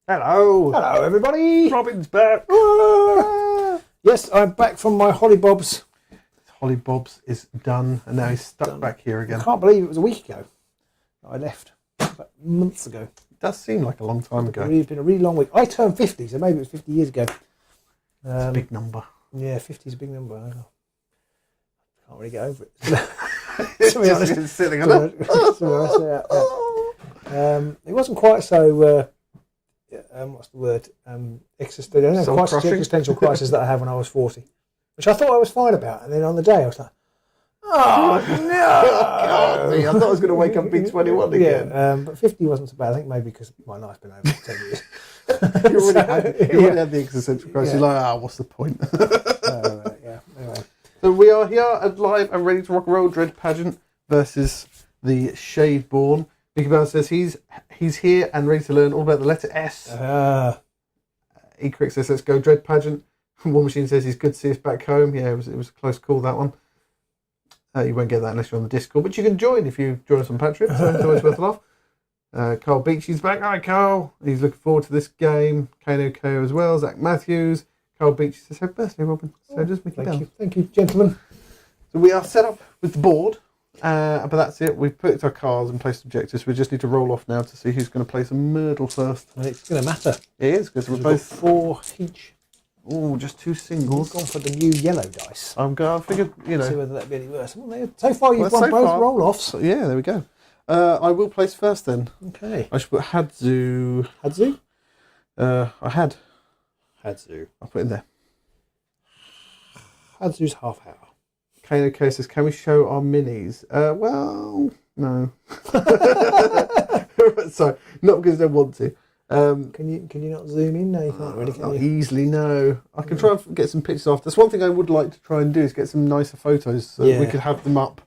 Hello. Hello, everybody. Robin's back. Yes, I'm back from my Hollybobs. Hollybobs is done, and now he's stuck back here again. I can't believe it was a week ago that I left. About months ago. It does seem like a long time ago. It's been a really long week. I turned 50, so maybe it was 50 years ago. It's a big number. Yeah, 50 is a big number. I can't really get over it. To be honest. It's sitting on it. It wasn't quite so... what's the word? Existential crisis that I had when I was 40, which I thought I was fine about, and then on the day I was like, "Oh no!" I thought I was going to wake up and be 21 again. Yeah, but 50 wasn't so bad. I think maybe because my life's been over 10 years. You already had the existential crisis. You're like, what's the point? Yeah. Anyway, so we are here and live and ready to rock and roll. Dread Pageant versus the Shadeborn. Mickey Bell says he's here and ready to learn all about the letter S. E-Crick says, let's go Dread Pageant. War Machine says he's good to see us back home. Yeah, it was a close call, that one. You won't get that unless you're on the Discord, but you can join if you join us on Patreon, so it's always worth a laugh. Carl Beachy's back. Hi, Carl. He's looking forward to this game. Kano Ko as well. Zach Matthews. Carl Beachy says, happy birthday, Robin. So does Mickey Bell. Thank you, gentlemen. So we are set up with the board. But that's it. We've put our cards and placed objectives. We just need to roll off now to see who's going to play some Myrtle first. And it's going to matter. It is, because we're We've both... 4 each. Oh, just 2 singles. I've gone for the new yellow dice. I figured, See whether that'd be any worse. So far, you've won both roll-offs. So, yeah, there we go. I will place first then. Okay. I should put Hadzu. Hadzu? I had. Hadzu. I'll put it in there. Hadzu's half hour. Kano K says, can we show our minis? Well, no. Sorry, not because I don't want to. Can you not zoom in? No, you can't really, can not you? easily, no. I can try and get some pictures off. That's one thing I would like to try and do, is get some nicer photos so we could have them up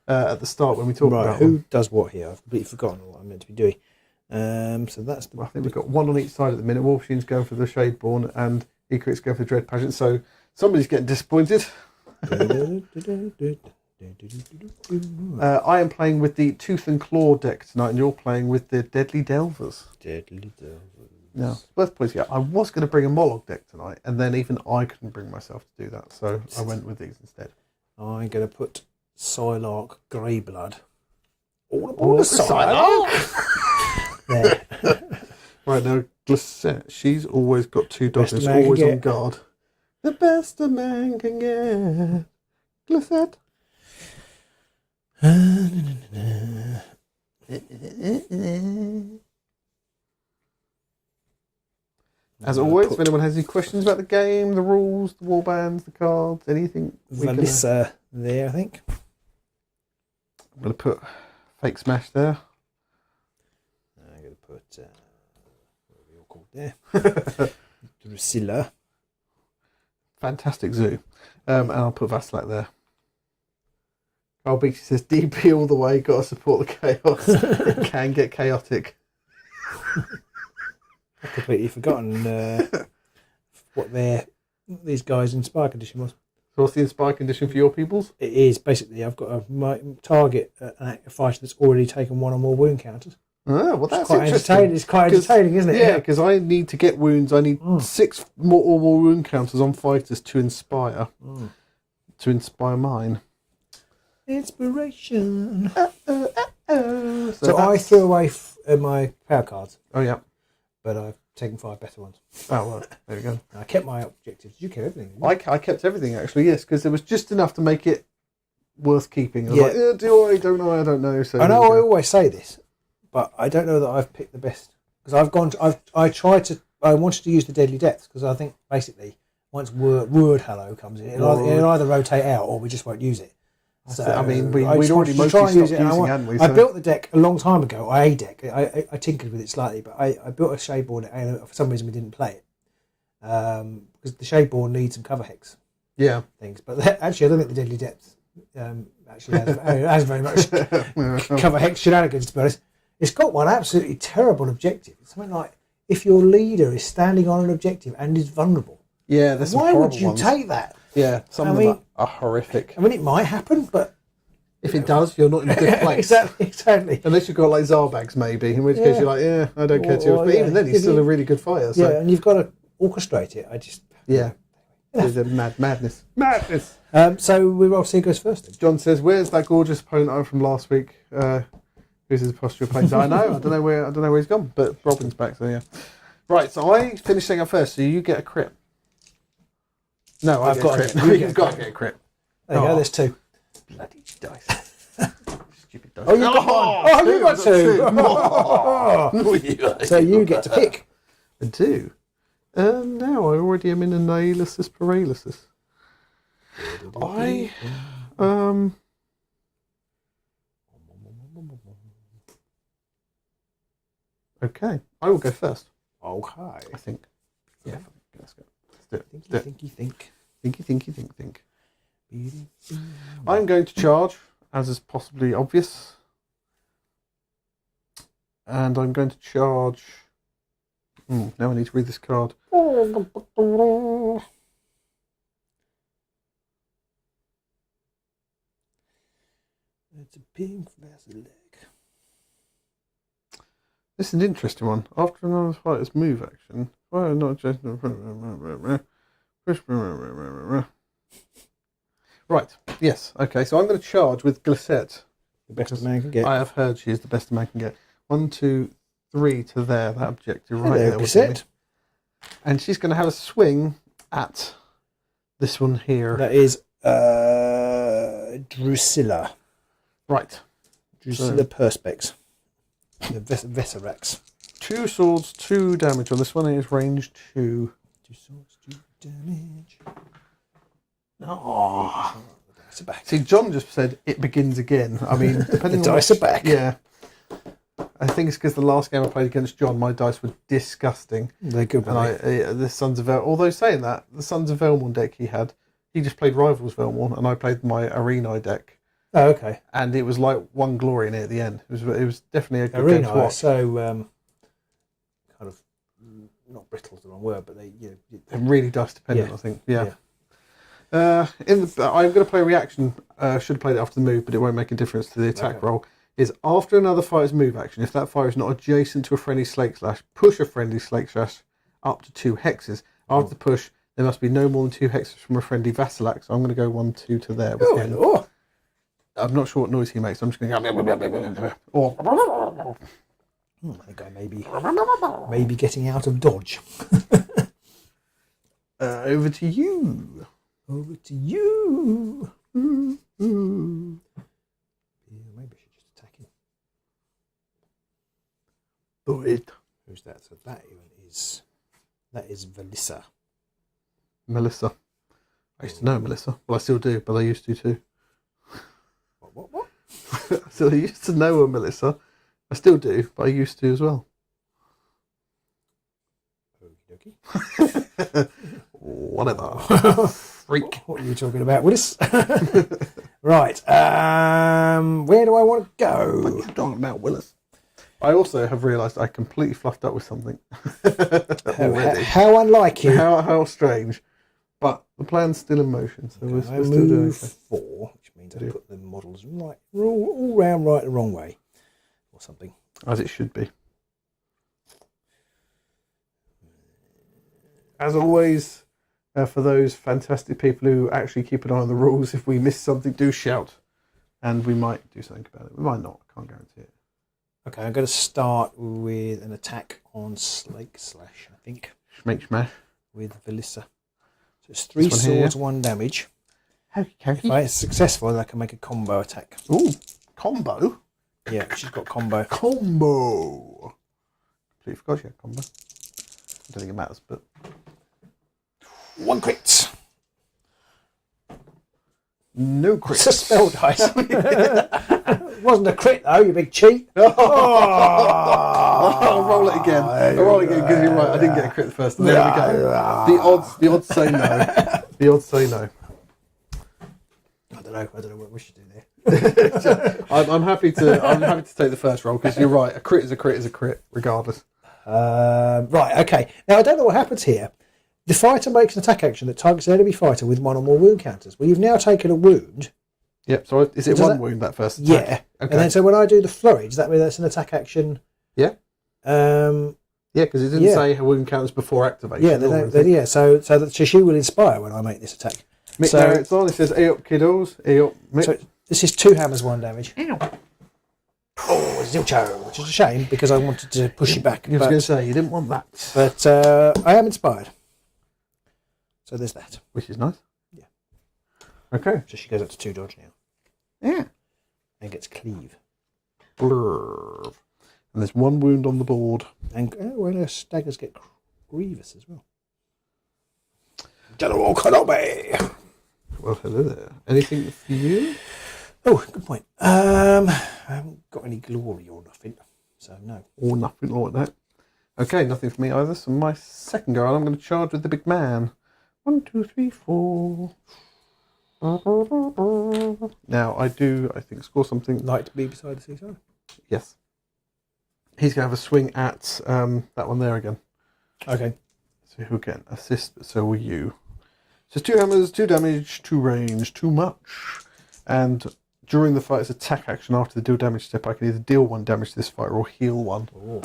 at the start when we talk about who them. does what here? I've completely forgotten what I'm meant to be doing. So that's I think we've got one on each side at the minute. War Machine's going for the Shadeborn and E-Crick's going for the Dread Pageant, so somebody's getting disappointed. I am playing with the Tooth and Claw deck tonight, and you're playing with the Deadly Delvers. No, worth pointing out, I was going to bring a Moloch deck tonight, and then even I couldn't bring myself to do that, so I went with these instead. I'm going to put Psylark Greyblood all aboard the Psylark. There. Right now, Glissette, she's always got 2 dogs, it's always on guard. The best a man can get. Glissette. As always, if anyone has any questions about the game, the rules, the warbands, the cards, anything. Melissa there, I think. I'm going to put Fake Smash there. I'm going to put, what are we all called there? Drusilla. Fantastic Zoo. And I'll put Vasilak there. Carl Beachy says, DP all the way, got to support the chaos. It can get chaotic. I've completely forgotten what these guys' Inspire condition was. So what's the Inspire condition for your peoples? It is, basically, I've got my target an fighter that's already taken 1 or more wound counters. Oh, well, that's quite interesting. It's quite entertaining, isn't it? Yeah, because I need to get wounds. I need 6 more or more wound counters on fighters to inspire. To inspire mine. Inspiration. So I threw away my power cards. Oh, yeah. But I've taken 5 better ones. Oh, well, there we go. I kept my objectives. You kept everything. I kept everything, actually, yes, because there was just enough to make it worth keeping. I was like, do I? Don't know. I don't know. So I know I always say this, but I don't know that I've picked the best. Because I wanted to use the Deadly Depths, because I think, basically, once word hello comes in, it'll either rotate out or we just won't use it. So, I mean, we'd already mostly stopped using, hadn't we? I built the deck a long time ago, I tinkered with it slightly, but I built a Shadeborn and for some reason we didn't play it. Because the Shadeborn needs some cover hex things. But actually, I don't think the Deadly Depths actually has very much cover hex shenanigans, to be honest. It's got one absolutely terrible objective. It's something like, if your leader is standing on an objective and is vulnerable. Yeah, there's some why horrible would you ones. take that? Yeah, some of them are horrific. I mean, it might happen, but If it does, you're not in a good place. Exactly. Unless you've got like Zarbags, maybe, in which case you're like, yeah, I don't care too much. But even then, he's still a really good fighter. So. Yeah, and you've got to orchestrate it. There's a madness. So we roll see who goes first. Then. John says, "Where's that gorgeous opponent from last week? Who's his posture playing?" So I don't know where he's gone. But Robin's back, so yeah. Right, so I finished saying up first. So you get a crit. No, I've got a crit. You've got to get a crit. There you go. There's 2. Bloody dice. Stupid dice. Oh, you got 1. Oh, you got 2. So you get to pick. I do. Now I already am in a Nihilisis Paralysis. Okay, I will go first. Okay. I think. Yeah, let's go. Let's do it. Think. I'm going to charge, as is possibly obvious. And I'm going to charge... now I need to read this card. It's a pink leg. This is an interesting one. After another fighter's move action, well, not just right. Yes. Okay. So I'm going to charge with Glissette. The best a man can get. I have heard she is the best a man can get. 1, 2, 3 to there. That objective right there. Glissette. And she's going to have a swing at this one here. That is Drusilla. Right. Drusilla Perspex. The Veserax. 2 swords, 2 damage on this one. It is range 2. 2 swords, 2 damage. Oh. The dice are back. See, John just said it begins again. I mean, depending the dice are back. Yeah. I think it's because the last game I played against John, my dice were disgusting. They're good. And the Sons of although saying that, the Sons of Velmorn deck he just played Rivals Velmorn, and I played my Arena deck. Oh, okay. And it was like one glory in it at the end. It was definitely a good game to watch. So kind of not brittle is the wrong word, but they're really dice dependent. I think. Yeah. I'm going to play reaction. Should have played it after the move, but it won't make a difference to the attack roll. Is after another fighter's move action, if that fighter is not adjacent to a friendly Slake Slash, push a friendly Slake Slash up to 2 hexes. After the push, there must be no more than 2 hexes from a friendly Vassilac. So I'm going to go 1, 2 to there. Oh. I'm not sure what noise he makes. I'm just going to go. I think I maybe getting out of dodge. Over to you. Maybe I should just attack him. Do it. Who's that? So that is Melissa. Melissa. I used to know Melissa. Well, I still do, but I used to too. What? So I used to know her, Melissa. I still do, but I used to as well. Okie dokie. Whatever. Freak. What are you talking about, Willis? Right. Where do I want to go? What are you talking about, Willis? I also have realised I completely fluffed up with something. How unlike you. How strange. But the plan's still in motion, so we're still doing okay. 4, which means I put the models right, all round right the wrong way, or something. As it should be. As always, for those fantastic people who actually keep an eye on the rules, if we miss something, do shout, and we might do something about it. We might not. Can't guarantee it. Okay, I'm going to start with an attack on Slake Slash, I think. Schmake smash. With Melissa. So it's 3 swords, 1 damage. If it's successful, then I can make a combo attack. Ooh, combo? Yeah, she's got combo. Combo! Completely forgot she had combo. I don't think it matters, but... 1 crit! No crit. It's a spell dice. It wasn't a crit though, you big cheat. I'll roll it again. I'll roll it again because you're right. I didn't get a crit the first time. There we go. The odds say no. The odds say no. I don't know what we should do there. I'm happy to take the first roll because you're right. A crit is a crit is a crit, regardless. Right, okay. Now I don't know what happens here. The fighter makes an attack action that targets an enemy fighter with 1 or more wound counters. Well, you've now taken a wound Yep. So is it one wound that first attack? Yeah. Okay. And then so when I do the flurry, does that mean that's an attack action? Yeah. Yeah, because it didn't say a wound counters before activation. Yeah, so she will inspire when I make this attack. Mick narrates on. It says, "Hey up, kiddos. Hey up, Mick." So this is 2 hammers, 1 damage. Ow. Oh, zilcho, which is a shame because I wanted to push you back. I was going to say, you didn't want that. But I am inspired. So there's that. Which is nice. Yeah. Okay. So she goes up to 2 dodge now. Yeah. And gets cleave. Blurb. And there's 1 wound on the board. And her staggers get grievous as well. General Kenobi! Well, hello there. Anything for you? Oh, good point. I haven't got any glory or nothing, so no. Or nothing like that. Okay, nothing for me either. So my second go, I'm going to charge with the big man. 1, 2, 3, 4. Now, I think, score something. Like to be beside the seaside? Yes. He's going to have a swing at that one there again. Okay. So he'll get an assist, but so will you. So 2 hammers, 2 damage, 2 range, too much. And during the fight's attack action, after the deal damage step, I can either deal 1 damage to this fighter or heal 1. Oh.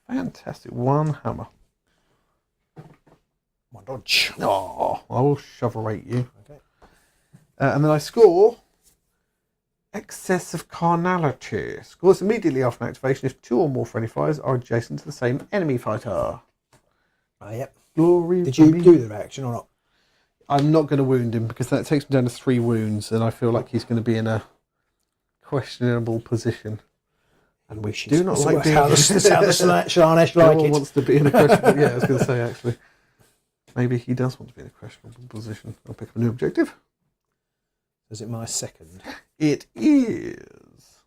Fantastic. 1 hammer. 1 dodge. Oh, I will shovel-rate you. Okay. And then I score Excess of Carnality. Scores immediately after an activation if 2 or more friendly fighters are adjacent to the same enemy fighter. Yep. Glory. Did you do the reaction or not? I'm not going to wound him because that takes him down to 3 wounds, and I feel like he's going to be in a questionable position. And we should do not like being how the Shlanesh like it. Wants to be in a questionable. Yeah, I was going to say actually, maybe he does want to be in a questionable position. I'll pick up a new objective. Is it my second? It is.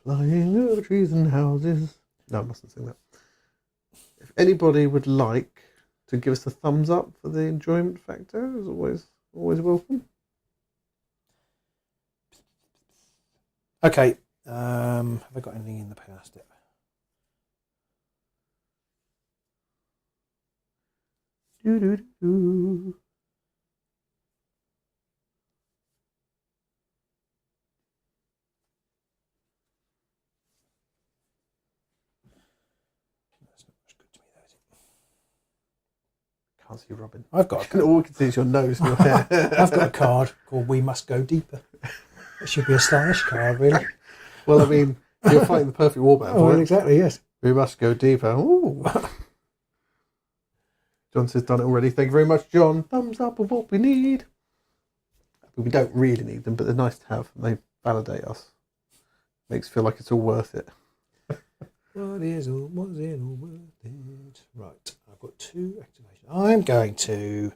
Flying over trees and houses. No, I mustn't sing that. If anybody would like to give us a thumbs up for the enjoyment factor, is always welcome. Okay. Have I got anything in the past yet? Do. That's not much good to me, though, is it? Can't see Robin. I've got all we can see is your nose and your hair. I've got a card called We Must Go Deeper. It should be a stylish card, really. Well, I mean, you're fighting the perfect warband. Oh, well, exactly, yes. We must go deeper. Ooh. John says done it already. Thank you very much, John. Thumbs up of what we need. We don't really need them, but they're nice to have. They validate us. Makes it feel like it's all worth it. Was it all worth it? Right, I've got 2 activations. I'm going to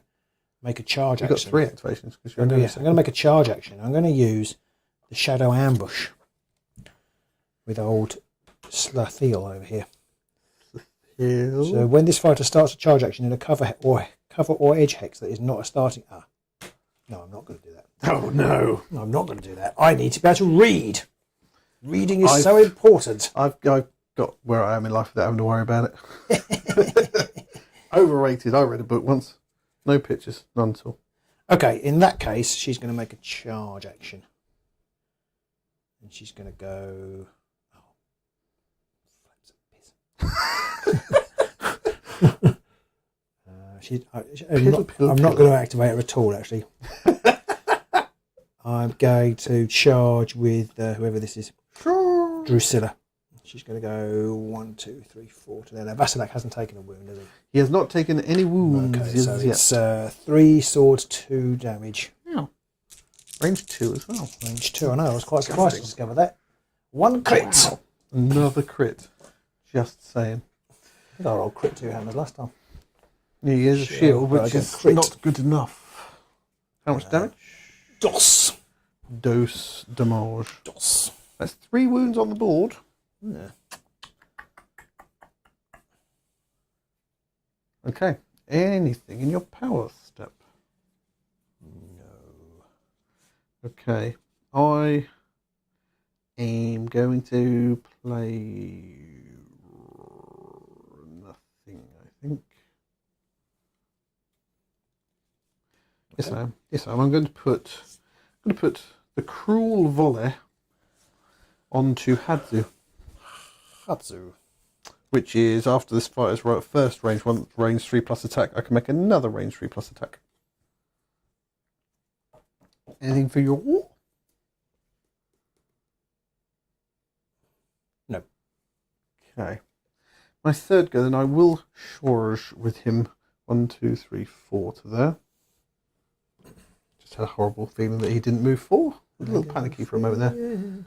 make a charge You've action. got 3 activations. Because I'm going to make a charge action. I'm going to use the Shadow Ambush with old Slathiel over here. So when this fighter starts a charge action in a cover or edge hex that is not a starting... No, I'm not going to do that. Oh, no. I'm not going to do that. I need to be able to read. Reading is so important. I've got where I am in life without having to worry about it. Overrated. I read a book once. No pictures. None at all. Okay, in that case, she's going to make a charge action. And she's going to go... I'm not going to activate her at all, actually. I'm going to charge with whoever this is. Drusilla. She's going to go 1, 2, 3, 4 to there. Now, Vasilak hasn't taken a wound, has he? He has not taken any wounds. Okay, so it's 3 swords, 2 damage. Yeah. Range 2 as well. Range 2, I know. I was quite surprised to discover that. 1 crit. Wow. Another crit. Just saying. I got old crit 2 hammers last time. Yeah, he has a shield, which is not good enough. How much damage? Dos damage. Dos. That's 3 wounds on the board. Yeah. Okay. Anything in your power step? No. Okay. I am going to play nothing, I think. Yes, I am. Yes, I am. I'm going to put the cruel volley onto Hadzu. Hatsu. Which is after this fighter's first range 1 range 3+ attack, I can make another range 3+ attack. Anything for your? No. Okay. My third go, then I will charge with him. 1, 2, 3, 4 to there. Just had a horrible feeling that he didn't move 4. A little panicky for a moment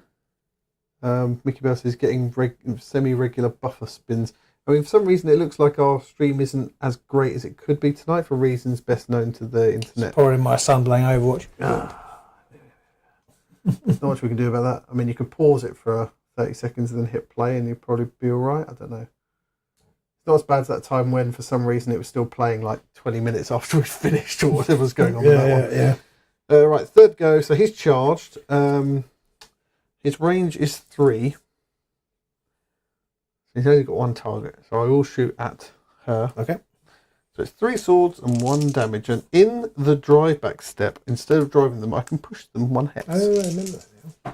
there. Mickey Mouse is getting semi-regular buffer spins. I mean, for some reason, it looks like our stream isn't as great as it could be tonight for reasons best known to the internet. It's probably my son playing Overwatch. There's not much we can do about that. I mean, you could pause it for 30 seconds and then hit play and you'd probably be all right. I don't know. It's not as bad as that time when, for some reason, it was still playing like 20 minutes after we finished or whatever was going on with that one. Yeah. Right, third go. So he's charged. His range is 3. He's only got 1 target, so I will shoot at her. Okay. So it's 3 swords and 1 damage, and in the drive back step, instead of driving them, I can push them 1 hex. Oh, I remember that now.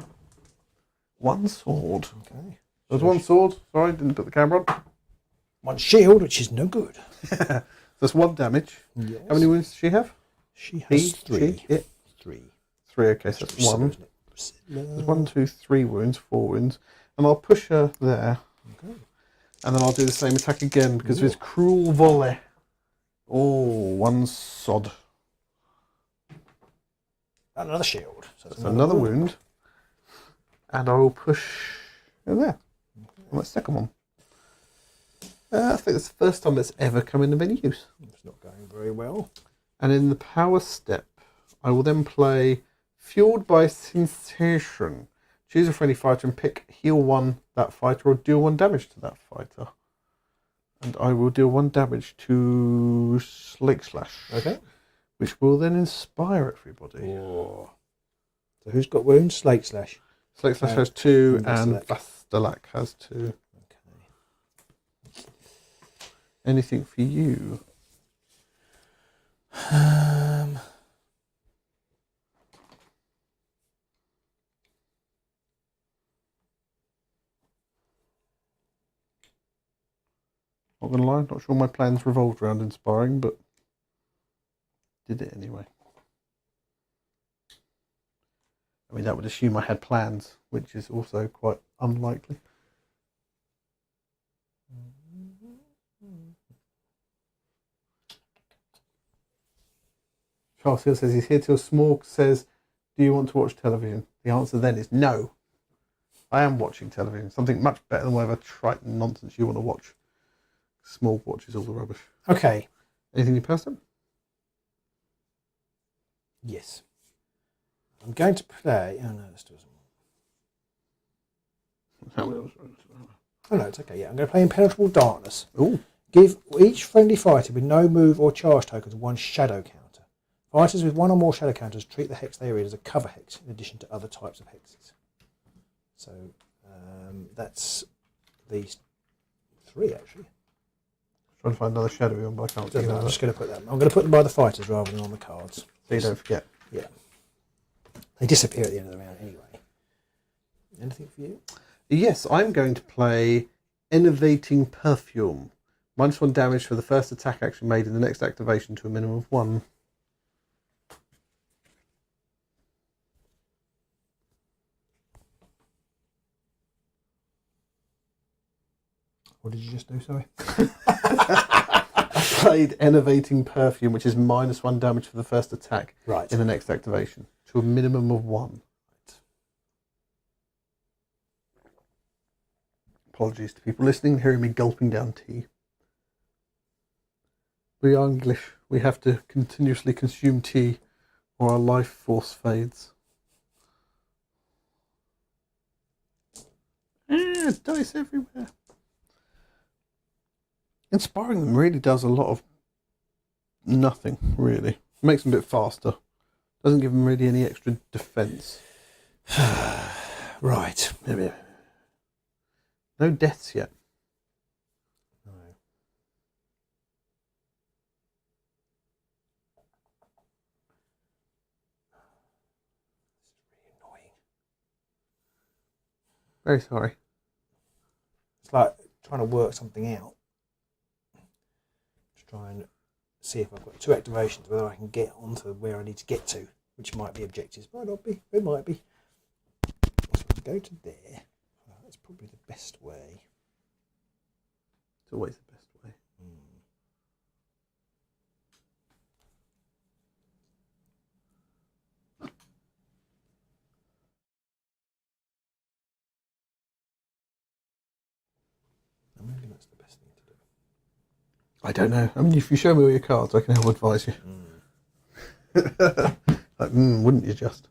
1 sword. Okay. There's 1 sword. Sorry, didn't put the camera on. 1 shield, which is no good. That's 1 damage. Yes. How many wounds does she have? She has 3. She? 3. 3, okay, so that's 1. There's 1, 2, 3 wounds, 4 wounds. And I'll push her there. Okay. And then I'll do the same attack again because of his cruel volley. Oh, 1 sod. Another shield. So that's another wound. And I will push her there. On that second one. I think it's the first time it's ever come into any use. It's not going very well. And in the power step, I will then play Fueled by Sensation. Choose a friendly fighter and pick heal 1 that fighter or deal 1 damage to that fighter. And I will deal 1 damage to Slake Slash. Okay. Which will then inspire everybody. Oh. So who's got wounds? Slake Slash. Slake Slash has 2 and Vastalak. Vastalak has 2. Okay. Anything for you? Not going to lie, not sure my plans revolved around inspiring, but did it anyway. I mean, that would assume I had plans, which is also quite unlikely. Charles Hill says he's here till Smorg says, do you want to watch television? The answer then is no. I am watching television. Something much better than whatever trite nonsense you want to watch. Smorg watches all the rubbish. Okay. Anything you post them? Yes. I'm going to play... Oh, no, this doesn't... Oh, no, it's okay. Yeah, I'm going to play Impenetrable Darkness. Ooh. Give each friendly fighter with no move or charge tokens 1 shadow counter. Fighters with 1 or more shadow counters treat the hex they are in as a cover hex in addition to other types of hexes. So that's these 3 actually. Trying to find another shadowy one, but I can't see I'm that. just going to put them. I'm going to put them by the fighters rather than on the cards. So you don't forget. Yeah. They disappear at the end of the round anyway. Anything for you? Yes, I'm going to play Innovating Perfume. -1 damage for the first attack action made in the next activation to a minimum of 1. What did you just do, sorry? I played Innovating Perfume, which is -1 damage for the first attack in the next activation to a minimum of 1. Apologies to people listening, hearing me gulping down tea. We are English. We have to continuously consume tea or our life force fades. Dice everywhere. Inspiring them really does a lot of nothing, really. Makes them a bit faster. Doesn't give them really any extra defense. Right. No deaths yet. No. Very sorry. It's like trying to work something out. Just try and see if I've got 2 activations, whether I can get onto where I need to get to, which might be objectives, might not be, it might be. So I can go to there. That's probably the best way. It's always the best way. Maybe that's the best thing to do. I don't know. I mean, if you show me all your cards, I can help advise you. Like, wouldn't you just?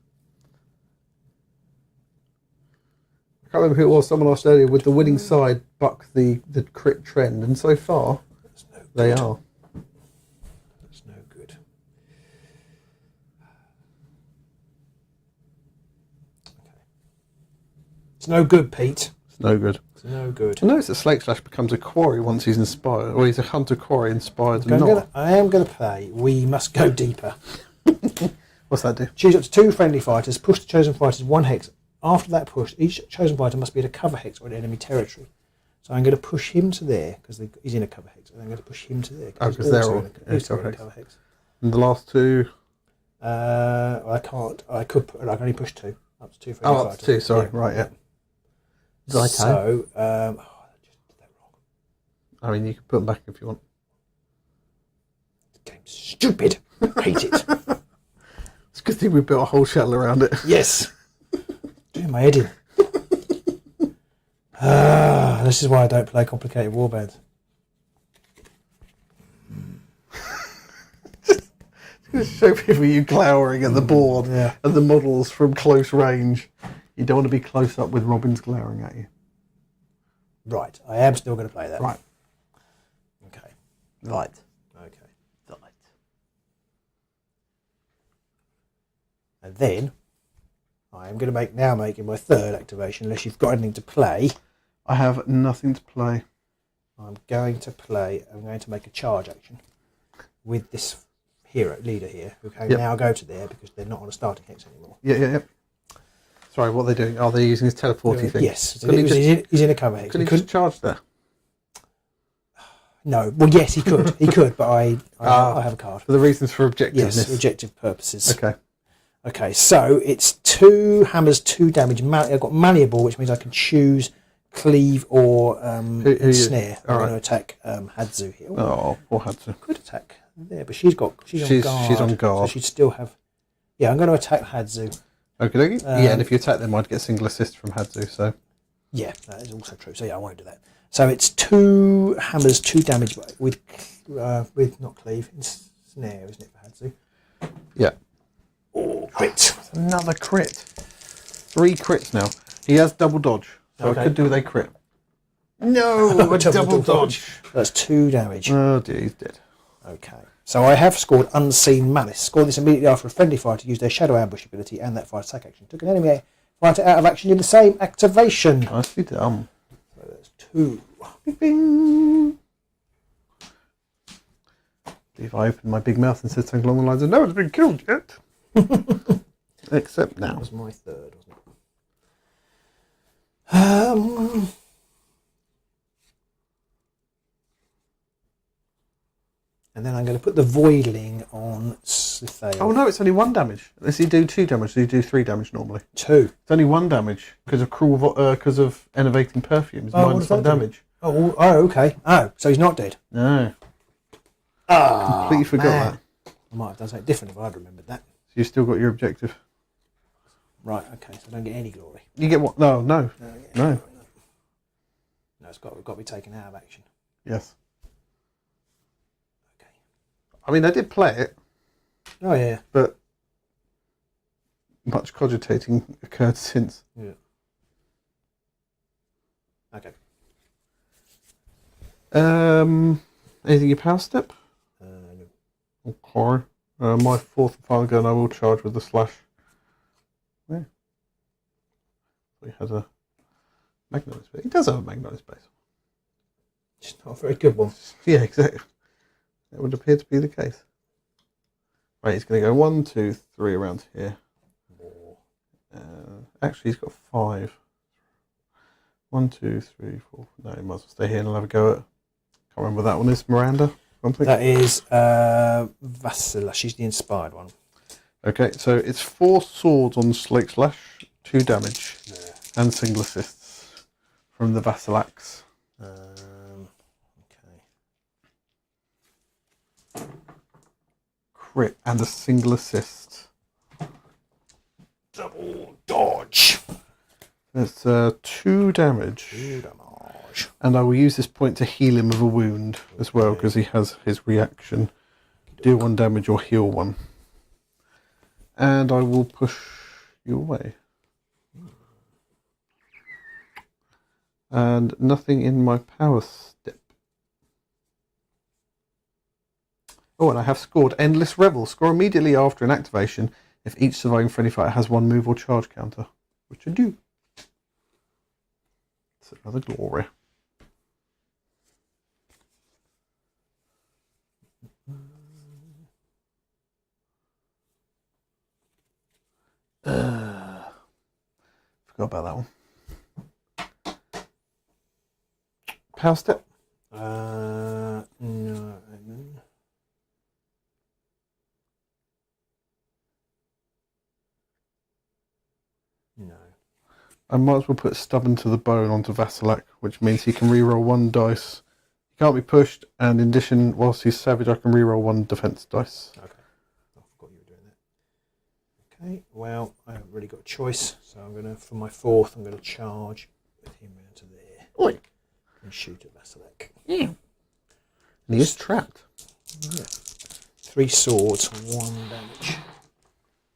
I can't remember who it was. Someone asked earlier, would the winning side buck the crit trend? And so far, they are. That's no good. Okay. It's no good, Pete. It's no good. It's no good. I notice that Slake Slash becomes a quarry once he's inspired, or he's a hunter quarry inspired and not. I am going to play We Must Go Deeper. What's that do? Choose up to 2 friendly fighters, push the chosen fighters 1 hex. After that push, each chosen fighter must be at a cover hex or an enemy territory. So I'm going to push him to there, because he's in a cover hex, and I'm going to push him to there. Because they're all in a cover hex. And the last 2? I can't. I could. I can only push 2. Up to 2 friendly fighters. Up to 2, sorry. Yeah. Right, yeah. So, I just did that wrong. I mean, you can put them back if you want. This game's stupid. I hate it. It's a good thing we built a whole shell around it. Yes. Doing my head in. This is why I don't play complicated warbands. Just show people you glowering at the board and the models from close range. You don't want to be close up with Robins glowering at you. Right, I am still going to play that. Right. Okay. Right. Okay. Right. And then I am going to make my 3rd activation, unless you've got anything to play. I have nothing to play. I'm going to make a charge action with this leader here, who can now go to there because they're not on a starting hex anymore. Yeah. Sorry, what are they doing? Are they using his teleporting thing? Yes, he's in a cover hex. Could he just charge there? No, well, yes, he could. He could, but I have a card. For the reasons for objectiveness. Yes, objective purposes. Okay. Okay, so it's 2 hammers, 2 damage. I've got malleable, which means I can choose cleave or snare. I'm going to attack Hadzu here. Oh, poor Hadzu. Could attack there, but she's on guard. She's on guard. So she'd still have... Yeah, I'm going to attack Hadzu. Okay. Yeah, and if you attack them, I'd get a single assist from Hadzu, so... Yeah, that is also true. So yeah, I won't do that. So it's 2 hammers, 2 damage with not cleave, it's snare, isn't it, for Hadzu? Yeah. Oh, crit. Another crit. 3 crits now. He has double dodge, so I could do with a crit. No, a double dodge. That's 2 damage. Oh dear, he's dead. Okay. So I have scored Unseen Malice. Scored this immediately after a friendly fighter used their Shadow Ambush ability and that fighter attack action. Took an enemy fighter out of action in the same activation. Nicely done. So that's 2. Bing. If I opened my big mouth and said something along the lines of "No one's been killed yet," except now. That was my 3rd, wasn't it? And then I'm going to put the Voidling on Slithael. Oh no, it's only 1 damage. Does he do 2 damage? Does he do 3 damage normally? 2. It's only 1 damage because of because of enervating perfumes. Minus 1 damage. Oh, okay. Oh, so he's not dead. No. Completely forgot that. I might have done something different if I'd remembered that. So you've still got your objective. Right. Okay. So I don't get any glory. You get what? No. No. No, it's got to be taken out of action. Yes. I mean, I did play it. Oh, yeah. But much cogitating occurred since. Yeah. Okay. Anything you power step? No. Okay. My 4th and final gun, I will charge with the slash. Yeah. He has a Magnolith base. He does have a Magnolith base. Just not a very good one. Yeah, exactly. It would appear to be the case. Right, he's going to go 1, 2, 3 around here. Actually, he's got 5. 1, 2, 3, 4. No, you might as well stay here and I'll have a go at. Can't remember what that one is. Miranda. Something. That is Vassila. She's the inspired one. Okay, so it's 4 swords on Slake Slash, 2 damage, and single assists from the Vassilax. Okay. Crit and a single assist. Double dodge. That's 2 damage. 2 damage. And I will use this point to heal him of a wound as well, because he has his reaction. Deal 1 damage or heal 1. And I will push you away. And nothing in my power step. Oh, and I have scored Endless Revel. Score immediately after an activation if each surviving friendly fighter has 1 move or charge counter, which I do. It's another glory. Forgot about that one. Power step? No. No. I might as well put Stubborn to the Bone onto Vassilac, which means he can reroll 1 dice. He can't be pushed, and in addition, whilst he's savage, I can reroll 1 defense dice. Okay. I forgot you were doing that. Okay, well, I haven't really got a choice, so I'm going to, for my 4th, I'm going to charge with him round to there. Oi. And shoot at Vassilac. Yeah. And he is trapped. Yeah. 3 swords, 1 damage.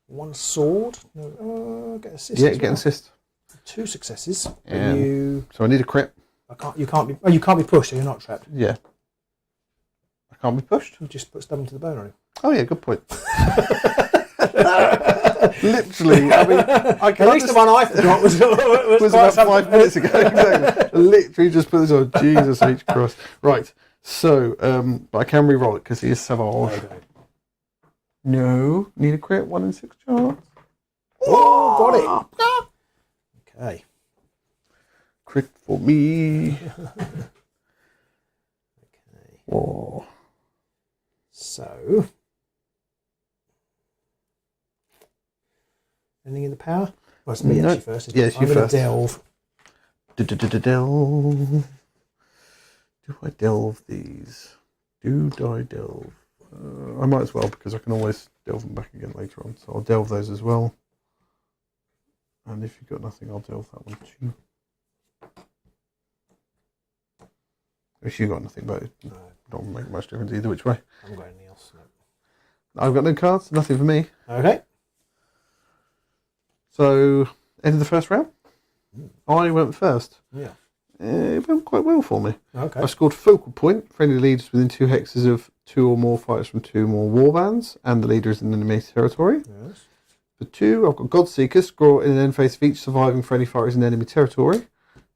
1 sword? No, get assist. Yeah, get an assist. 2 successes. Yeah. You... So I need a crit. You can't be. Oh, you can't be pushed, so you're not trapped. Yeah. I can't be pushed. You just put Stubborn to the Bone on him. Oh yeah, good point. Literally, I mean, I can at least the one I forgot was about 5 minutes ago. Exactly. Literally just put this on. Jesus H. Christ. Right. So, but I can re-roll it because he is savage. Okay. No, need a crit. 1 in 6 chance. Oh, got it. Okay. Crit for me. Okay. Oh. So, anything in the power? Well, it's me actually first. Yes, you first. I'm going to delve. Delve. Do I delve these? Do I delve? I might as well, because I can always delve them back again later on. So I'll delve those as well. And if you've got nothing, I'll delve that one too. If you've got nothing, but it don't make much difference either which way. I haven't got anything else. No. I've got no cards, nothing for me. Okay. So, end of the first round. I went first. Yeah. It went quite well for me. Okay. I scored focal point. Friendly leaders within 2 hexes of 2 or more fighters from 2 more warbands, and the leader is in enemy territory. Yes. For 2, I've got Godseeker. Score in an end phase of each surviving friendly fighter is in enemy territory.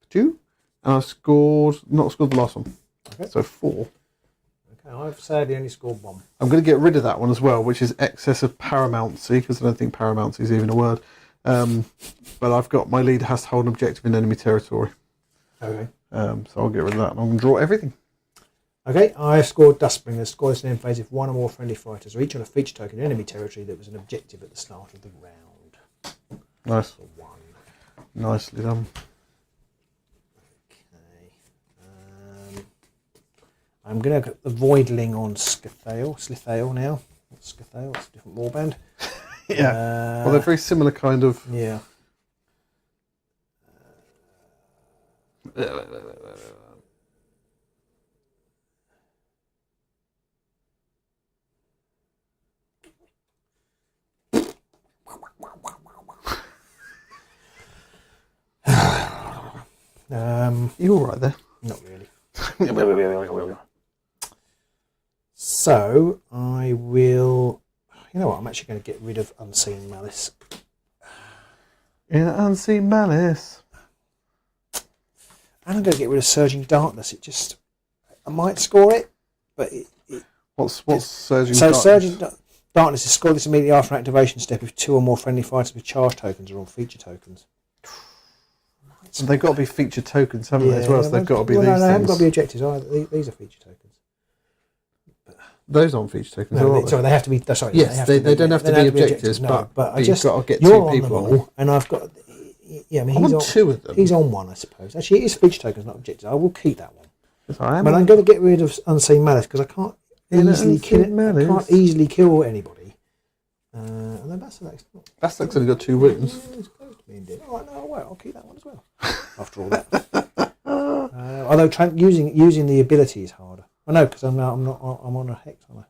For 2. And I scored, not scored the last one. Okay. So 4. Okay, I've sadly only scored 1. I'm going to get rid of that one as well, which is excess of paramountcy, because I don't think paramountcy is even a word. But I've got my leader has to hold an objective in enemy territory. Okay. So I'll get rid of that and I'm going to draw everything. Okay, I've scored Dustbringer. Score this in end phase if 1 or more friendly fighters are each on a feature token in enemy territory that was an objective at the start of the round. Nice. For 1. Nicely done. Okay. I'm going to get the Voidling on Slithale now. Not Skithale, it's a different warband. Yeah. Well, they're very similar kind of. Yeah. You all right there? Not really. So I will. You know what? I'm actually going to get rid of Unseen Malice. In Unseen Malice. And I'm going to get rid of Surging Darkness. I might score it, but What's Surging Darkness? So Surging Darkness is scored this immediately after activation step if 2 or more friendly fighters with charge tokens are on feature tokens. I might They've got to be featured tokens, haven't they, as well? So they've got to be these no, things. they haven't got to be objectives either. These are feature tokens. Those aren't feature tokens, no, sorry, they have to be. Sorry, yes, they don't have to be objectives, but you've got to get you're 2 on people. Them all, and I've got. Yeah, I mean, he's on 2 of them. He's on 1, I suppose. Actually, it is feature tokens, not objectives. I will keep that one. Yes, I am. But I'm going to get rid of Unseen Malice because I can't easily kill it. I can't easily kill anybody. And then Basilisk's only got 2 wounds. It's close to being dead. All right, no, wait, I'll keep that one as well. After all that. Although using the ability is harder. I know because I'm on a hex, aren't I?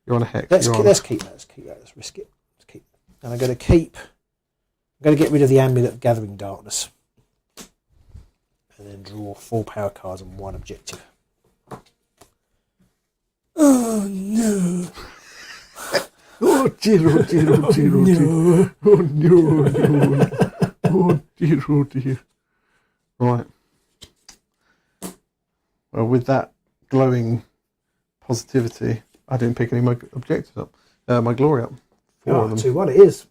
You're on a hex. Let's keep that. Let's risk it. Let's keep that. And I'm going to get rid of the Amulet of Gathering Darkness. And then draw 4 power cards and 1 objective. Oh no. Oh dear, oh dear, oh dear, oh dear. Oh no, no. Oh dear, oh dear. Right. Well, with that glowing positivity, I didn't pick any of my objectives up. My glory up. 4 of them. 2-1 it is.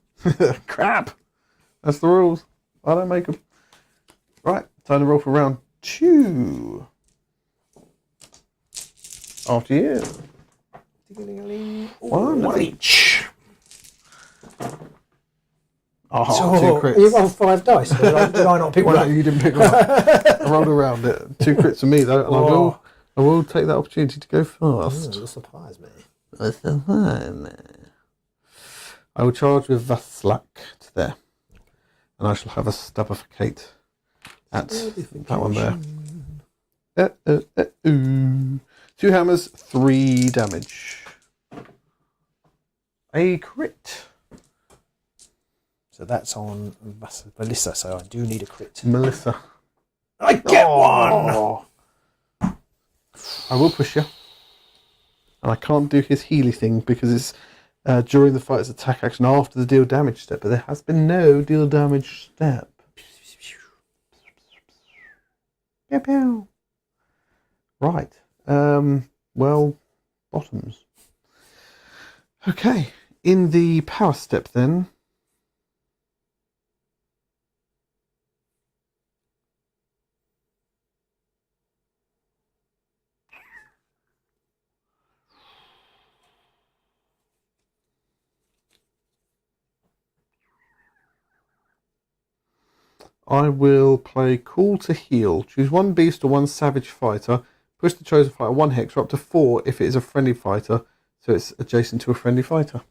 Crap. That's the rules. I don't make them. Right. Time to roll for round 2. After you. 1 each. Oh, 2 crits. You rolled 5 dice. Did I not pick one No, up? you didn't pick one up. I rolled around it. 2 crits for me, though, and I will take that opportunity to go fast. You'll surprise me. I will charge with Vathslak to there. And I shall have a Stabificate at that one there. 2 hammers, 3 damage. A crit. So that's on Melissa, so I do need a crit. Melissa. I get one! I will push you. And I can't do his Healy thing because it's during the fight's attack action after the deal damage step, but there has been no deal damage step. Pew, pew. Right. Well, bottoms. Okay. In the power step then. I will play Call to Heal. Choose 1 beast or 1 savage fighter. Push the chosen fighter 1 hex or up to 4 if it is a friendly fighter, so it's adjacent to a friendly fighter.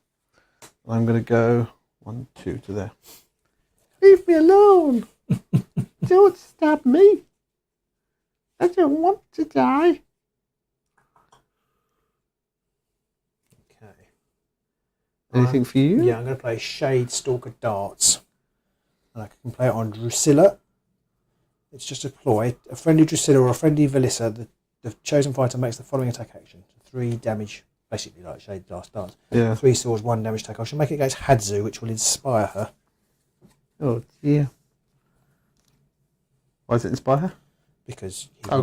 I'm going to go 1, 2 to there. Leave me alone! Don't stab me! I don't want to die. Okay. Anything for you? Yeah, I'm going to play Shade Stalker Darts. And I can play it on Drusilla. It's just a ploy. A friendly Drusilla or a friendly Velissa, the chosen fighter makes the following attack action. 3 damage, basically like Shade Last Dance. Yeah. 3 swords, 1 damage attack. I shall make it against Hadzu, which will inspire her. Oh, dear. Why does it inspire her? Because No,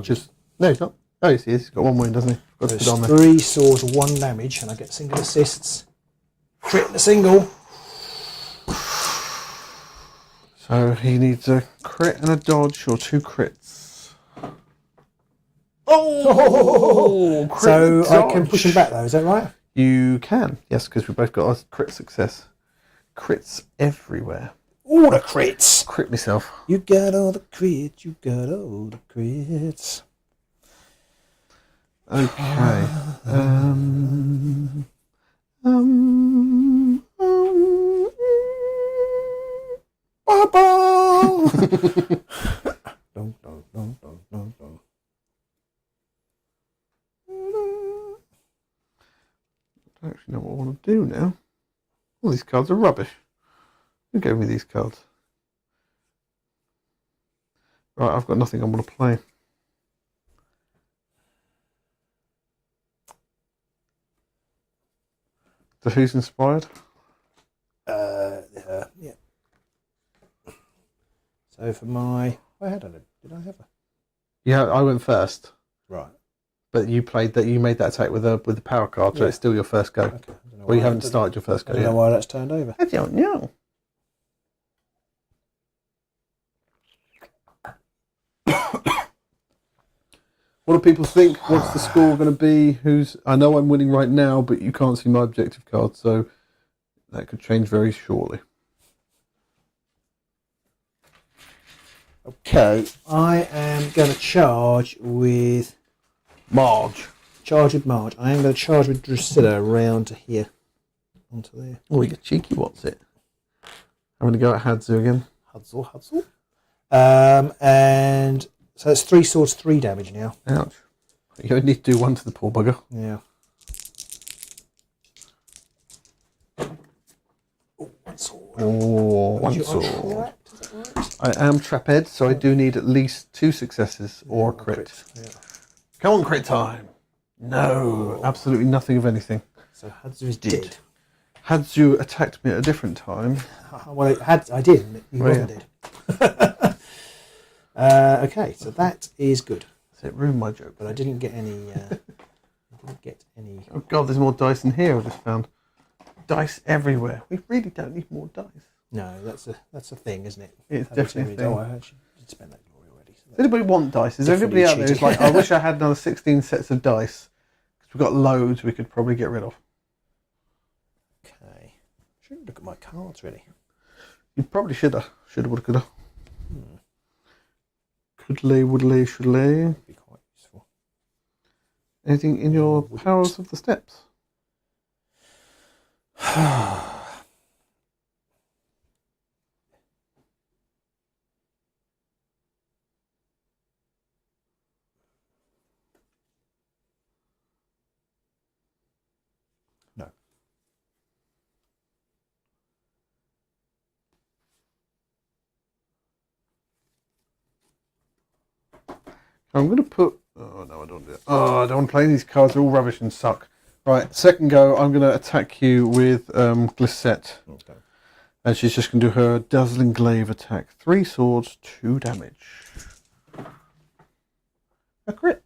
he's not. Oh, yes, he is. He's got 1 wound, doesn't he? Got to put it on there. 3 swords, 1 damage, and I get single assists. Crit the single. So he needs a crit and a dodge or 2 crits. Oh! Crit So and I can dodge. push him back though, is that right? You can, yes, because we both got a crit success. Crits everywhere. All the crits! Crit myself. You got all the crits, you got all the crits. Okay. Dun, dun, dun, dun, dun, dun. I don't actually know what I want to do now. All these cards are rubbish. Who gave me these cards? Right, I've got nothing I want to play. So who's inspired? Yeah. So for my... I had a... Did I have a... Yeah, I went first. Right. But you played that. You made that attack with the power card, so Yeah. it's still your first go. Okay. Well, you haven't started your first I go don't yet. know why that's turned over. I don't know. What do people think? What's the score going to be? I know I'm winning right now, but you can't see my objective card, so that could change very shortly. Okay, I am going to charge with Marge. I am going to charge with Drusilla around to here. Onto there. Oh, you cheeky, what's it? I'm going to go at Hadzu again. Hudzel. And so it's 3 swords, 3 damage now. Ouch. You only need to do 1 to the poor bugger. Yeah. Oh, 1 sword. Oh, 1 sword. I am trapped, so I do need at least 2 successes or a crit. Yeah. Come on, crit time. No, absolutely nothing of anything. So Hadzu is dead. Hadzu attacked me at a different time. Well, I did. You wasn't dead. Okay, so that is good. So it ruined my joke. But I didn't get any. Oh god, there's more dice in here. I just found dice everywhere. We really don't need more dice. No, that's a thing, isn't it? It's definitely a thing. Oh, I actually did spend that glory already. So does anybody want dice? Is everybody out there who's like, I wish I had another 16 sets of dice because we've got loads we could probably get rid of. Okay, should look at my cards really. You probably should have. Should have, could have. Could-lay, would-lay, should-lay. That'd be quite useful. Anything in your powers of the steps? No. I'm going to put... Oh, no, I don't do it. Oh, I don't want to play these cards. They're all rubbish and suck. Right, second go, I'm going to attack you with Glissette. Okay. And she's just going to do her Dazzling Glaive attack. 3 swords, 2 damage. A crit.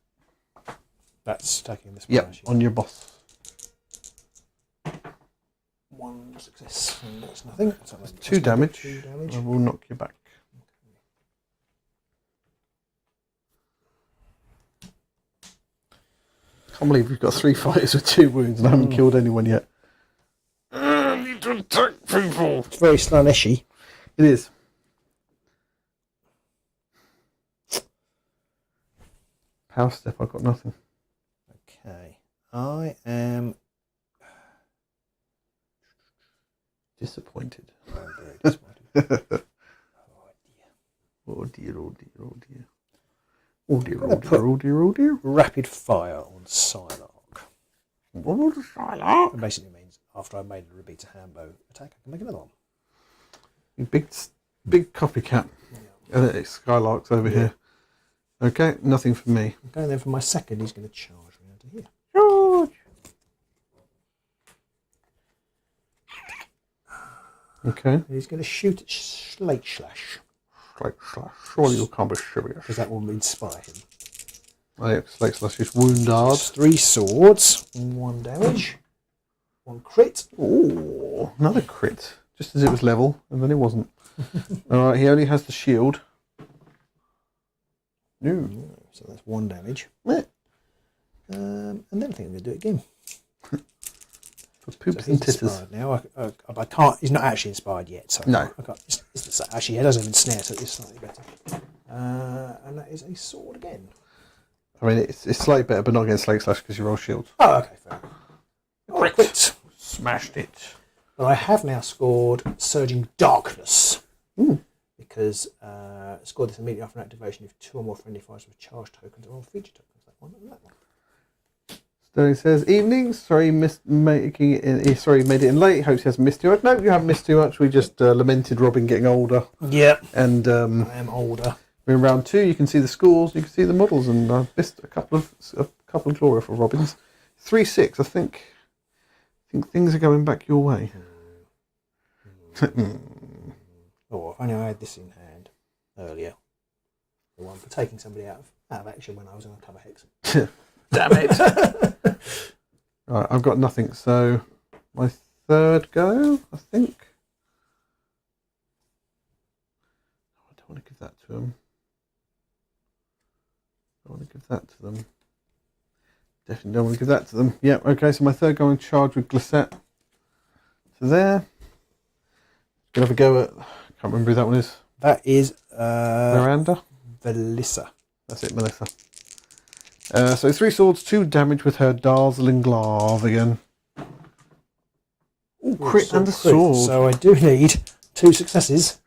That's attacking this one. Yep, on your boss. 1 success. And that's nothing. So that's 2 damage. 2 damage. I will knock you back. I can't believe we've got 3 fighters with 2 wounds and I haven't killed anyone yet. I need to attack people. It's very Slaneshy. It is. Power step, I've got nothing. Okay. I am disappointed. I'm very disappointed. Oh dear, oh dear, oh dear. Oh dear, oh dear, oh dear, oh dear. Rapid fire on Psylark. What is Psylark? It basically means after I've made a repeater Hambo attack, I can make another one. Big copycat. Yeah. And then Skylark's over here. Okay, nothing for me. Okay, then for my second, he's going to charge around to here. Charge! Okay. And he's going to shoot at Slate Slash. Slate Slash. Surely you can't be serious. Because that will inspire him. Oh, yeah, Slate Slash is woundard. 3 swords, 1 damage, 1 crit. Oh, another crit. Just as it was level, and then it wasn't. Alright, he only has the shield. No. So that's 1 damage. Yeah. And then I think I'm going to do it again. For poops So and he's titters. inspired now. I can't. He's not actually inspired yet. So No. I can't, actually, he doesn't even snare, so it's slightly better. And that is a sword again. I mean, it's slightly better, but not against Slate Slash because you roll shields. Oh, okay, fair enough. Oh, crit. Smashed it. But I have now scored Surging Darkness. Ooh. Because scored this immediately after an activation if 2 or more friendly fighters with charge tokens or feature tokens. That one and that one. Sterling says, evening. Sorry, made it in late. Hopes he hasn't missed too much. No, you haven't missed too much. We just lamented Robin getting older. Yeah. And I am older. we're in round 2. You can see the scores. You can see the models, and I missed a couple of glory for Robins. 3-6. I think things are going back your way. Oh, if only I had this in hand earlier. The one for taking somebody out of action when I was on a cover hex. Damn it! Right, I've got nothing. So my third go, I think. I don't want to give that to him. I don't want to give that to them. Definitely don't want to give that to them. Yep, okay, so my third going charge with Glissette. So there. Gonna have a go at, can't remember who that one is. That is Miranda? Melissa. That's it, Melissa. So 3 swords, 2 damage with her dazzling glove again. Ooh, crit and a sword. So I do need 2 successes.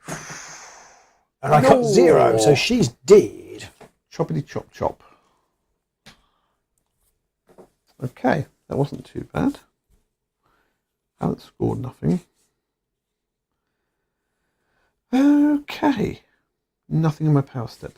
And I got 0, so she's dead. Choppity chop chop. Okay, that wasn't too bad. Haven't scored nothing. Okay. Nothing in my power step.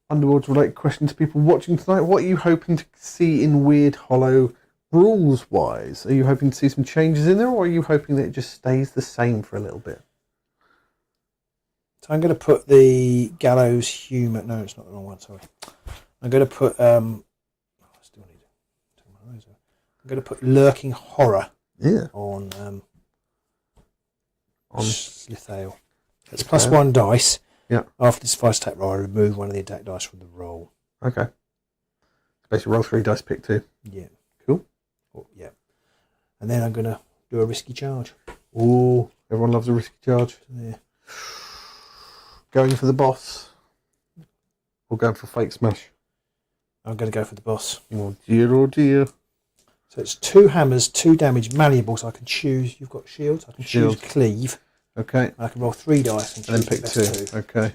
Underworld's related question to people watching tonight. What are you hoping to see in Weird Hollow rules wise? Are you hoping to see some changes in there, or are you hoping that it just stays the same for a little bit? So I'm going to put the Gallows Humour. No, it's not the wrong one, sorry. I'm going to put I still need to take one of those out. I'm going to put Lurking Horror on Slithale. It's plus 1 dice. Yeah. After this first attack roll, I remove one of the attack dice from the roll. Okay. Basically roll 3 dice, pick 2. Yeah. Cool. Oh, yeah. And then I'm going to do a risky charge. Ooh, everyone loves a risky charge. Yeah. Going for the boss. Or going for fake smash. I'm going to go for the boss. Oh dear, oh dear. So it's 2 hammers, 2 damage, malleable, so I can choose. You've got shields. I can choose cleave. Okay. I can roll 3 dice and then pick 2. Okay.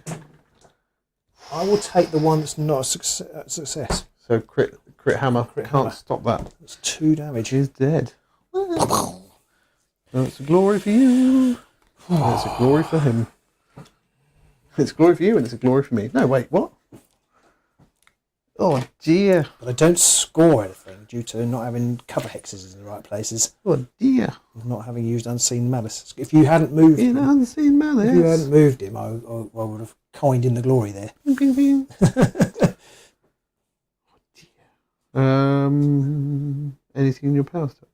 I will take the one that's not a success. So crit hammer. Can't stop that. It's 2 damage. He's dead. Well, it's a glory for you. And it's a glory for him. It's a glory for you and it's a glory for me. No, wait, what? Oh dear. But I don't score anything due to not having cover hexes in the right places. Oh dear. Not having used Unseen Malice. If you hadn't moved him, Unseen Malice. If you hadn't moved him, I would have coined in the glory there. Bing, bing. Oh dear. Anything in your power step?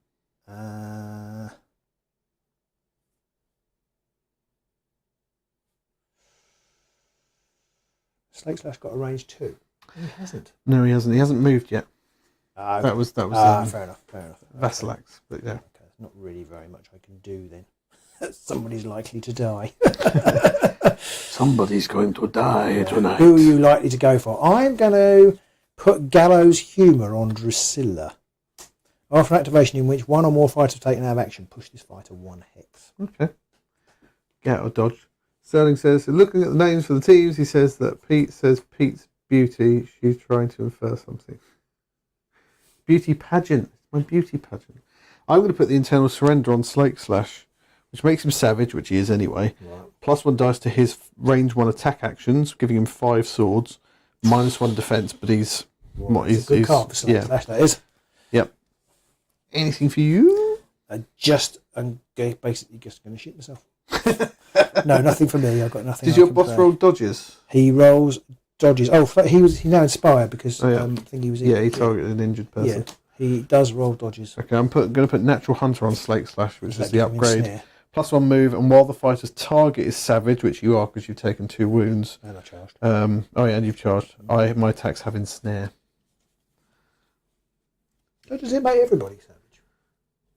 Slate Slash got a range 2. He hasn't. No, he hasn't. He hasn't moved yet. Okay. That was fair enough. Vassilax, but yeah. Okay, not really very much I can do then. Somebody's likely to die. Somebody's going to die tonight. Who are you likely to go for? I'm going to put Gallows Humour on Drusilla. After activation in which 1 or more fighters have taken out of action, push this fighter 1 hex. Okay. Get out of dodge. Sterling says, looking at the names for the teams, he says that Pete says Pete's beauty. She's trying to infer something. Beauty pageant. My beauty pageant. I'm going to put the internal surrender on Slate Slash, which makes him savage, which he is anyway. Right. Plus 1 dice to his range 1 attack actions, giving him 5 swords. Minus 1 defense, but he's... Right. What, he's a good card for Slate Slash, that is. Yep. Anything for you? I'm basically just going to shit myself. No, nothing for me. I've got nothing. Did your boss roll dodges? He rolls dodges. Oh, he's now inspired because I think he was. Yeah, he targeted an injured person. Yeah, he does roll dodges. Okay, I'm going to put Natural Hunter on Slate Slash, which is the upgrade. Plus 1 move, and while the fighter's target is savage, which you are because you've taken 2 wounds. And I charged. And you've charged. My attacks have ensnare. So does it make everybody savage?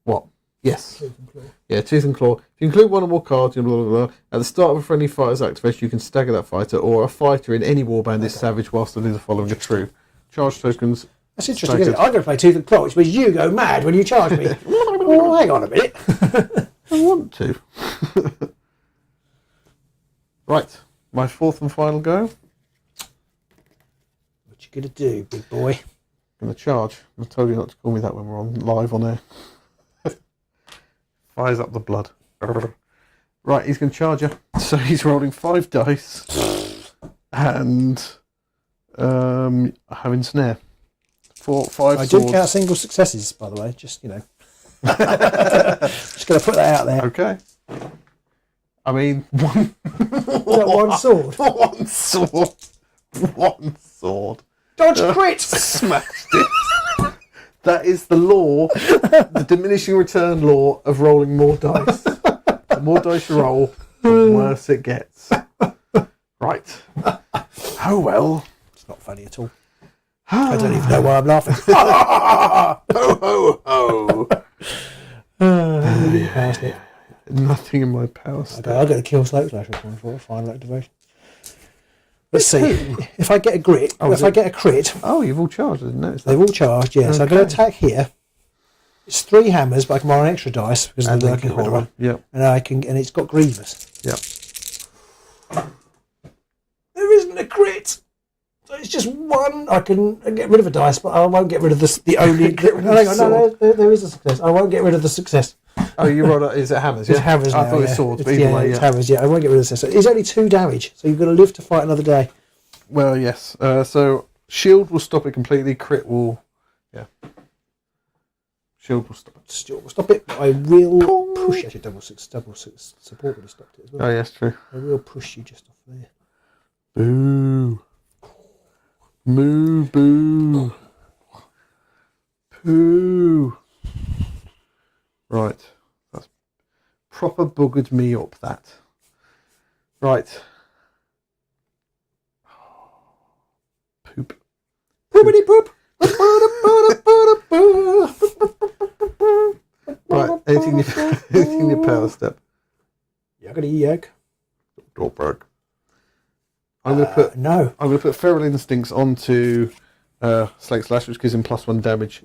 What? Yes. Tooth and claw. Yeah, Tooth and Claw. If you include 1 or more cards, blah, blah, blah, at the start of a friendly fighter's activation, you can stagger that fighter, or a fighter in any warband is savage whilst the loser following a true. Charge tokens. That's interesting, isn't it? I'm going to play Tooth and Claw, which means you go mad when you charge me. Oh, hang on a minute. I want to. Right, my 4th and final go. What you going to do, big boy? I'm going to charge. I told you not to call me that when we're on live on air. Fires up the blood. Right, he's going to charge you. So he's rolling 5 dice. And having snare. 5 swords. I do count single successes, by the way. Just, Just going to put that out there. Okay. I mean, one sword? One sword. One sword. Dodge crit! Smashed it. That is the law, the diminishing return law of rolling more dice. The more dice you roll, the worse it gets. Right. Oh well. It's not funny at all. I don't even know why I'm laughing. Ho, ho, ho. Past it. Nothing in my power. Okay, I've got to kill Slope Slash for a final activation. Let's see. If I get a grit, I get a crit. Oh, you've all charged, I didn't notice that. They've all charged, yeah. So I'm going to attack here. It's 3 hammers, but I can roll an extra dice because of the lurking horror. Yep. And it's got Grievous. Yep. There isn't a crit. So it's just 1. I can get rid of a dice, but I won't get rid of the only. No, there is a success. I won't get rid of the success. Oh, you rolled it. Is it hammers? It's hammers now. I thought it was swords, but either way, it's hammers. Yeah, I won't get rid of the success. It's only 2 damage, so you've got to live to fight another day. Well, yes. So shield will stop it completely. Crit will, shield will stop it. Shield will stop it. I will push. Actually, double support would have stopped it as well. Oh yes, true. I will push you just off there. Boo. Moo boo. Poo. Right. That's proper boogered me up, that. Right. Poop. Poopity poop. Right, anything in your power step. Yuckity yuck. Dortberg. I'm gonna put Feral Instincts onto Slate Slash, which gives him +1 damage.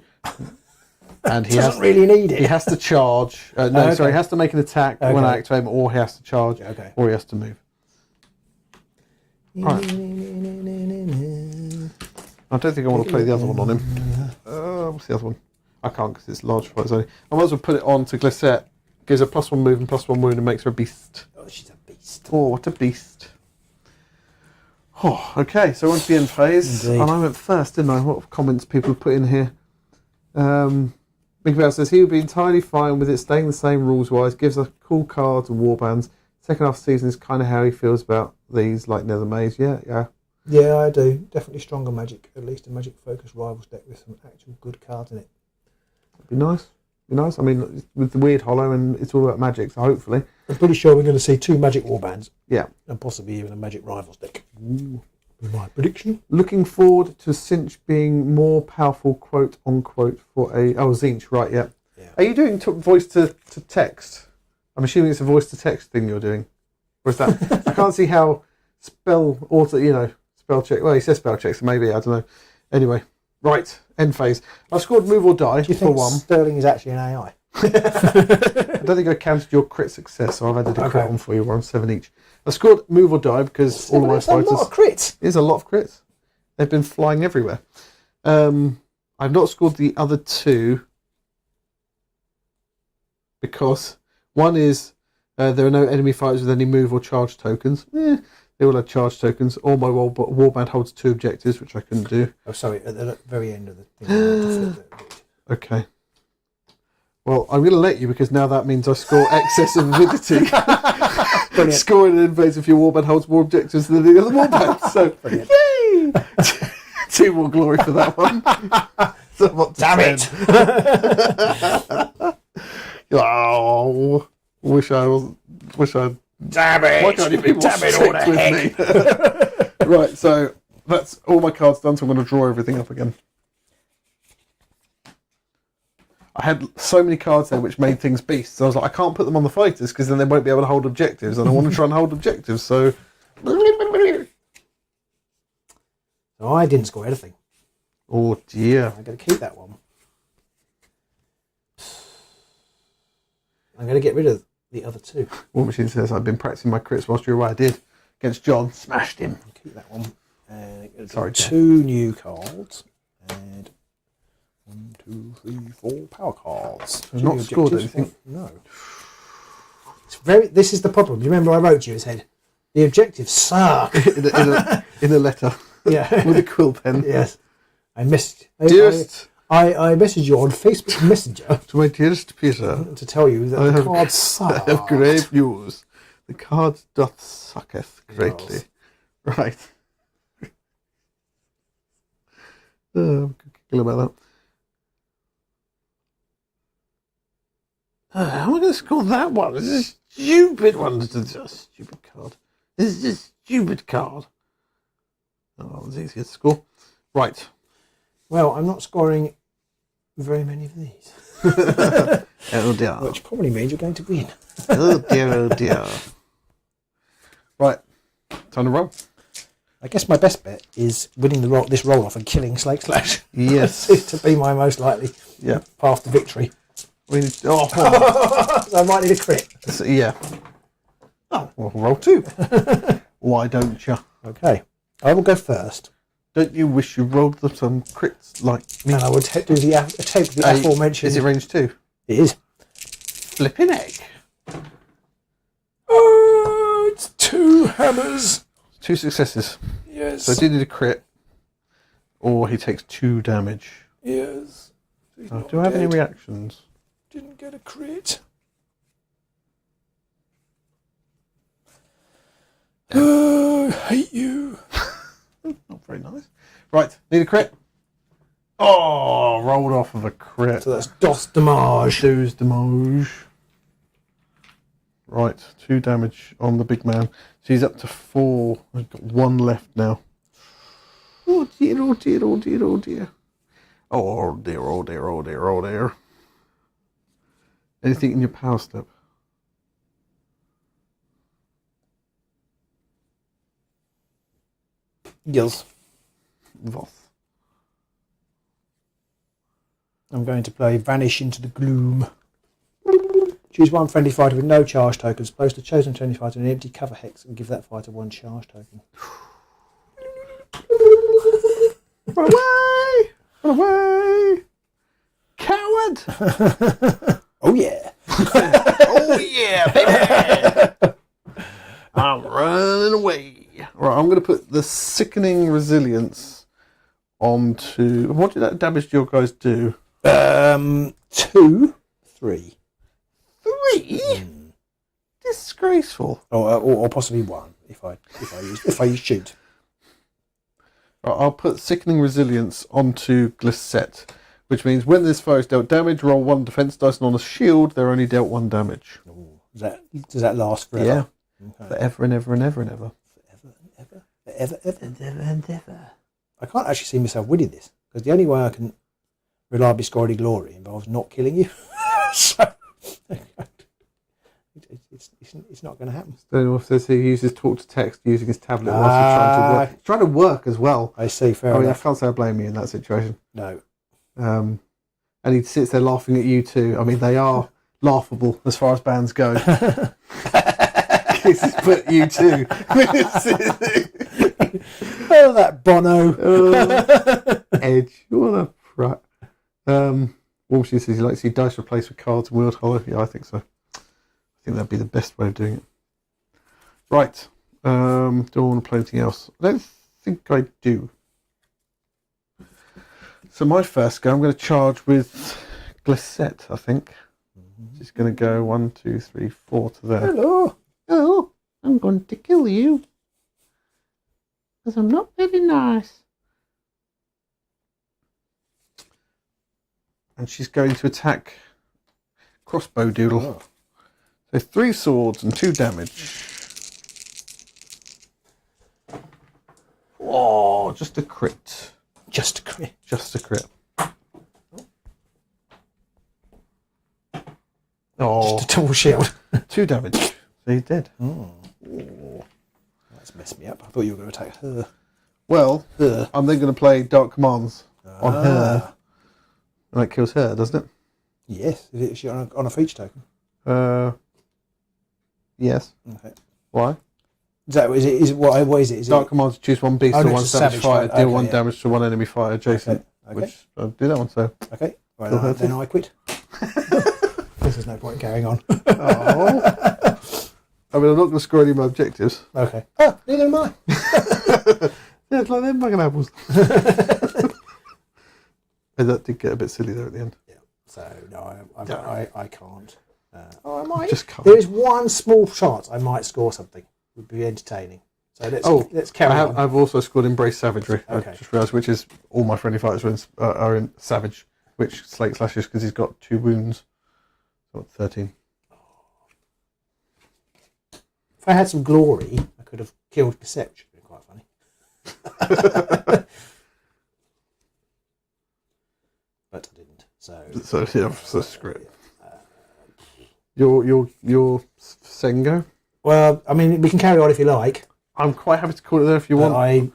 And he doesn't really need it. He has to charge. He has to make an attack when I activate him, or he has to charge, or he has to move. Right. I don't think I want to play the other one on him. What's the other one? I can't because it's large fight only. I might as well put it on to Glissette. Gives her +1 move and +1 wound and makes her a beast. Oh, she's a beast. Oh, what a beast. Oh, okay, so on to the end phase. Indeed. And I went first, didn't I? What comments people put in here? Mickey Bell says he would be entirely fine with it staying the same rules-wise. Gives us cool cards and warbands. Second half season is kind of how he feels about these, like Nether Maze. Yeah. Yeah, I do. Definitely stronger Magic. At least a Magic-focused Rivals deck with some actual good cards in it. That'd be nice. I mean, with the weird hollow, and it's all about Magic, so hopefully. I'm pretty sure we're going to see 2 Magic Warbands. Yeah. And possibly even a Magic Rivals deck. Ooh. My prediction. Looking forward to Cinch being more powerful, quote unquote, for a... Oh, Zinch, right, yeah. Are you doing voice to text? I'm assuming it's a voice to text thing you're doing. Or is that... I can't see how spell check... Well, he says spell check, so maybe, I don't know. Anyway, right, end phase. I've scored move or die Do you for think 1. Sterling is actually an AI? I don't think I counted your crit success, so I've added a crit on for you. We're on 7 each. I scored move or die because all of my fighters... That's a lot of crits. It is a lot of crits. They've been flying everywhere. I've not scored the other 2 because one is there are no enemy fighters with any move or charge tokens. They all have charge tokens. Or my warband holds 2 objectives, which I couldn't do. Oh, sorry, at the very end of the thing. Okay. Well, I'm going to let you because now that means I score excess of avidity. Scoring an invade if your warband holds more objectives than the other warband. So, yay! 2 more glory for that one. So Damn it! Oh, wish I. Damn it! Why can't you be more strict with me? Right, so that's all my cards done. So I'm going to draw everything up again. I had so many cards there which made things beasts. So I was like, I can't put them on the fighters because then they won't be able to hold objectives, and I want to try and hold objectives. So I didn't score anything. Oh dear! I'm going to keep that one. I'm going to get rid of the other 2. War Machine says I've been practicing my crits whilst you're away. I did against John. Smashed him. Keep that one. And sorry, 2 new cards and 1, 2, 3, 4 power cards. I've not scored anything. No. This is the problem. You remember I wrote you, said the objectives suck in a letter. Yeah, with a quill pen. Yes, I missed. I messaged you on Facebook Messenger to my dearest Peter to tell you that the cards suck. I have grave news. The card doth sucketh greatly. Right. I'm giggle about that. How am I going to score that one? This is a stupid one. This is a stupid card. This is a stupid card. Oh, that was easier to score. Right. Well, I'm not scoring very many of these. Oh dear. Which probably means you're going to win. Oh dear, oh dear. Right. Time to roll. I guess my best bet is winning this roll off and killing Slake Slash. Yes. To be my most likely path to victory. So I might need a crit. So, yeah. Oh, well, roll 2. Why don't you? Okay. I will go first. Don't you wish you rolled some crits like me? And I would do the attempt the aforementioned. Is it range 2? It is. Flipping egg. Oh, it's 2 hammers. 2 successes. Yes. So I did need a crit. Or he takes 2 damage. Yes. Do I have any reactions? Didn't get a crit. Oh, I hate you. Not very nice. Right, need a crit. Oh, rolled off of a crit. So that's dos damage. Dos damage. Right, 2 damage on the big man. So he's up to 4. I've got 1 left now. Oh dear, oh dear, oh dear, oh dear. Oh dear, oh dear, oh dear, oh dear. Anything in your power step? Yes. Voth. I'm going to play Vanish into the Gloom. Choose one friendly fighter with no charge tokens. Post a chosen friendly fighter in an empty cover hex and give that fighter 1 charge token. Run away! Run away! Coward! Oh yeah! Oh yeah, baby! I'm running away. Right, I'm going to put the Sickening Resilience onto... What did that damage to your guys do? 2, 3. 3? Disgraceful. Or possibly 1 if I use shoot. Right, I'll put Sickening Resilience onto Glissette, which means when this foe is dealt damage, roll 1 defense dice, and on a shield, they're only dealt 1 damage. Ooh, does that last forever? Yeah. Okay. Forever and ever and ever and ever. Forever and ever. Forever, ever and ever and ever. I can't actually see myself winning this, because the only way I can reliably score any glory involves not killing you. So it's not going to happen. Stonewolf says he uses talk to text using his tablet whilst he's trying to work. He's trying to work as well. I see, fair enough. I can't say I blame you in that situation. No. And he sits there laughing at you too. I mean, they are laughable as far as bands go. But you too. Oh, that Bono. Edge. What a prat. Walshy says he likes to see dice replaced with cards and wheeled hollow. Yeah, I think so. I think that'd be the best way of doing it. Right. Do I want to play anything else? I don't think I do. So my first go, I'm going to charge with Glissette, I think. Just going to go 1, 2, 3, 4 to there. Hello. Oh, I'm going to kill you. Because I'm not very nice. And she's going to attack Crossbow Doodle. Oh. So 3 swords and 2 damage. Oh, just a crit. Just a crit. Just a crit. Oh, Just a double shield. 2 damage. So he's dead. Oh. That's messed me up. I thought you were going to attack her. Well, I'm then going to play Dark Commands on her. And that kills her, doesn't it? Yes. Is she on a feature token? Yes. Okay. Why? What is it? Is Dark Commands, choose 1 beast or 1 savage fighter, deal 1 yeah. damage to 1 enemy fighter adjacent. Okay. Which I'll do that one, so. Okay. Right, then I quit. There's no point in carrying on. Oh. I mean, I'm not going to score any of my objectives. Okay. Oh, neither am I. Yeah, it's like them fucking apples. And that did get a bit silly there at the end. Yeah. So, no, I can't. I might. Just can't. There is one small chance I might score something. Would be entertaining. So let's carry on. I've also scored Embrace Savagery. Okay. I just realised, which is all my friendly fighters are in Savage, which slate slashes because he's got 2 wounds. So 13. If I had some glory, I could have killed Perception. It'd be quite funny. But I didn't. So screw it. Your Sengo? Well, I mean, we can carry on if you like. I'm quite happy to call it there if you want. I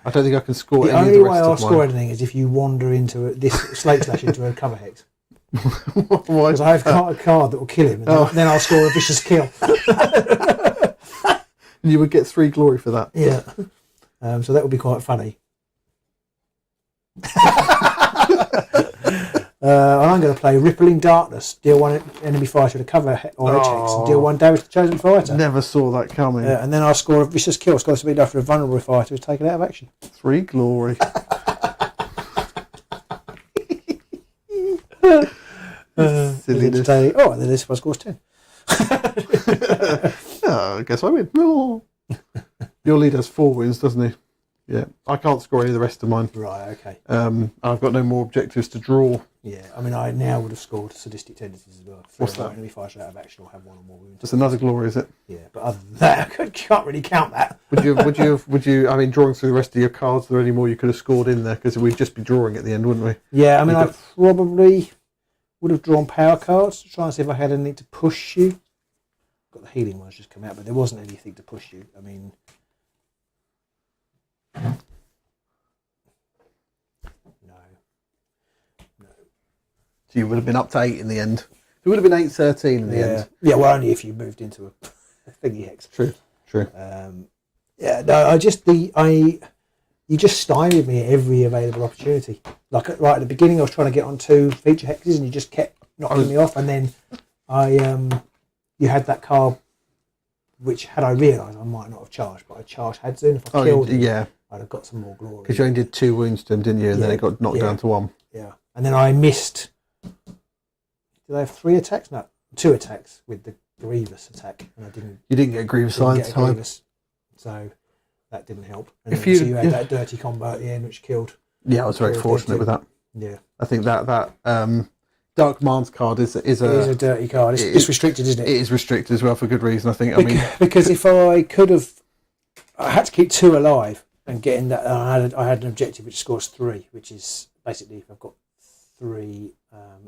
don't think I can score the any only of the way rest I'll of score mine. anything is if you wander into this slate slash into a cover hex. Why? Because I've got a card that will kill him, and then I'll score a vicious kill. And you would get 3 glory for that. Yeah. So that would be quite funny. I'm going to play Rippling Darkness. Deal 1 enemy fighter with a cover or edge hex, and deal 1 damage to chosen fighter. Never saw that coming. And then I'll score a vicious kill. Score something after a vulnerable fighter is taken out of action. 3 glory. Silliness. Oh, and then this one scores 10. I guess I win. No. Your leader has 4 wounds, doesn't he? Yeah. I can't score any of the rest of mine. Right, okay. I've got no more objectives to draw. Yeah, I mean, I now would have scored Sadistic Tendencies as well. What's that? Enemy fighter out of action or have 1 or more wounds. Just another glory, is it? Yeah, but other than that, I can't really count that. Would you? I mean, drawing through the rest of your cards, are there any more you could have scored in there? Because we'd just be drawing at the end, wouldn't we? Yeah, I mean, I probably would have drawn power cards to try and see if I had anything to push you. Got the healing ones just come out, but there wasn't anything to push you. I mean, no. So you would have been up to 8 in the end. It would have been 8-13 in the end. Yeah, well, only if you moved into a thingy hex. True. Yeah, no, you just stymied me at every available opportunity. Like right at the beginning, I was trying to get on 2 feature hexes, and you just kept knocking me off. And then you had that card, which had I realised I might not have charged, but I charged Hadzun. If I killed him, I'd have got some more glory. Because you only did 2 wounds to him, didn't you? And then it got knocked down to 1. Yeah, and then I missed. Did I have 3 attacks? No, 2 attacks with the Grievous attack, and I didn't. You didn't get Grievous either time. So that didn't help. And If so you had that dirty combo at the end, which killed. Yeah, I was very fortunate with that. Yeah, I think that Dark Mans card is a dirty card. It's restricted, isn't it? It is restricted as well for good reason. I think. Because if I could have, I had to keep 2 alive and getting that. I had an objective which scores 3, which is basically if I've got 3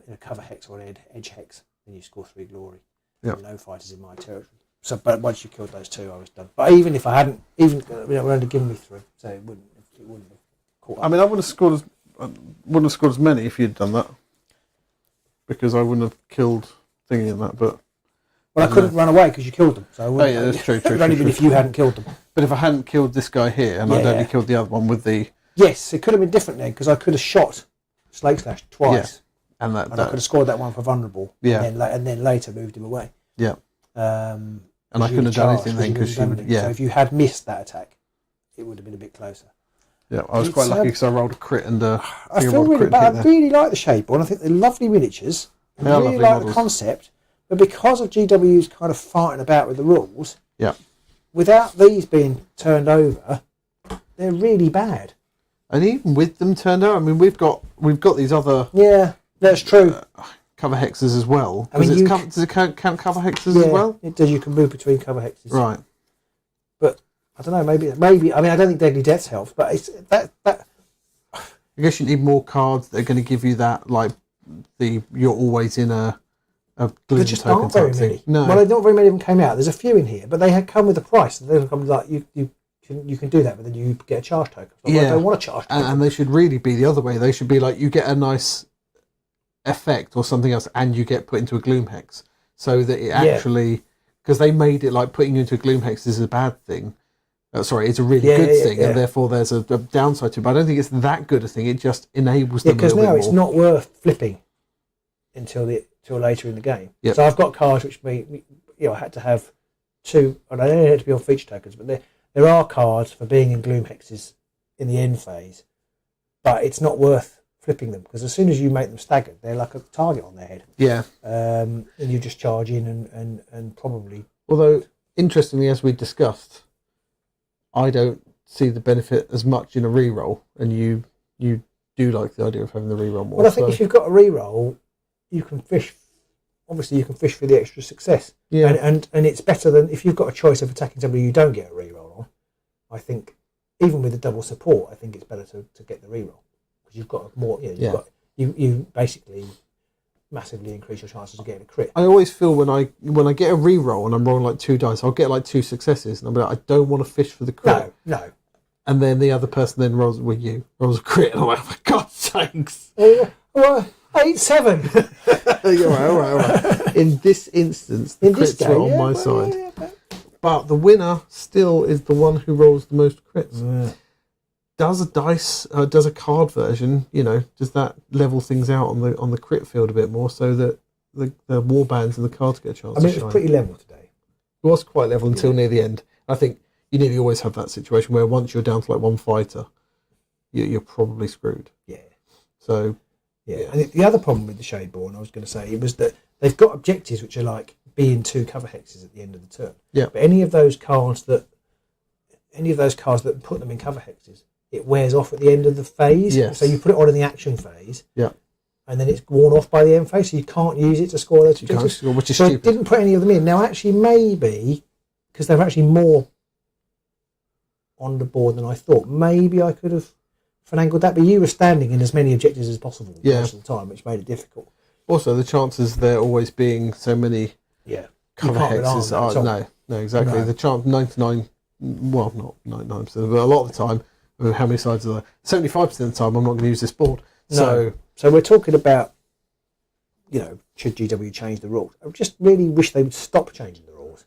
in a cover hex or an edge hex, then you score 3 glory. Yeah. No fighters in my territory. So, but once you killed those 2, I was done. But even if I hadn't, it would only given me 3, so it wouldn't have caught up. I mean, I wouldn't have scored as many if you'd done that, because I wouldn't have killed thingy in that. But I couldn't run away because you killed them. So I wouldn't. Yeah, that's true. It would only been if you hadn't killed them. But if I hadn't killed this guy here and I'd only killed the other one with the yes, it could have been different then because I could have shot Slake Slash twice. And I could have scored that one for vulnerable. Yeah. And then later moved him away. Yeah. And I couldn't have done anything then because she would. Yeah. So if you had missed that attack, it would have been a bit closer. Yeah, I was quite lucky because I rolled a crit and I feel really bad. I really like the Shadeborn. I think they're lovely miniatures. I really like the concept, but because of GW's kind of farting about with the rules, without these being turned over, they're really bad. And even with them turned out, I mean, we've got these other that's true cover hexes as well. I mean, does it count cover hexes as well? It does. You can move between cover hexes, right? But I don't know. Maybe. I mean, I don't think Deadly Deaths helps, but it's that. I guess you need more cards that are going to give you that, like you're always in a gloom just token aren't very type many. thing. No, well, not very many of them came out. There's a few in here, but they had come with a price. They come like you can do that, but then you get a charge token. So I don't want a charge token. And they should really be the other way. They should be like you get a nice effect or something else, and you get put into a gloom hex, so that it actually because they made it like putting you into a gloom hex is a bad thing. It's a really good thing, and therefore there's a downside to it. But I don't think it's that good a thing. It just enables them. Because now bit it's more. not worth flipping until later in the game. Yep. So I've got cards which I had to have 2, and I don't have to be on feature tokens, but there are cards for being in gloom hexes in the end phase, but it's not worth flipping them, because as soon as you make them staggered, they're like a target on their head. Yeah. And you just charge in and probably. Although, interestingly, as we discussed, I don't see the benefit as much in a reroll, and you do like the idea of having the reroll more. Well, I think if you've got a reroll, you can fish. Obviously, you can fish for the extra success. Yeah. And it's better than if you've got a choice of attacking somebody you don't get a reroll on. I think, even with the double support, I think it's better to get the reroll, because you've got more. You basically massively increase your chances of getting a crit. I always feel when I get a reroll and I'm rolling like 2 dice, I'll get like 2 successes, and I'm like, I don't want to fish for the crit. No. And then the other person then rolls a crit, and I'm like, for God's sakes. 8-7. All right. In this instance, the crits are on my side. But the winner still is the one who rolls the most crits. Yeah. Does a card version, does that level things out on the crit field a bit more, so that the warbands and the cards get a chance to shine? It was pretty level today. It was quite level until near the end. I think you nearly always have that situation where once you're down to like one fighter, you're probably screwed. Yeah. So... Yeah, and the other problem with the Shadeborn, I was going to say, it was that they've got objectives which are like being 2 cover hexes at the end of the turn. Yeah. But any of those cards that put them in cover hexes, it wears off at the end of the phase. Yes. So you put it on in the action phase. Yeah. And then it's worn off by the end phase, so you can't use it to score those objectives. Which is so stupid. I didn't put any of them in. Now, actually, maybe, because there were actually more on the board than I thought, maybe I could have finangled that, but you were standing in as many objectives as possible most of the time, which made it difficult. Also, the chances there always being so many cover hexes are no, exactly. No. The chance 99, well, not 99%, but a lot of the time, how many sides are there? 75% of the time, I'm not going to use this board. So we're talking about, should GW change the rules? I just really wish they would stop changing the rules,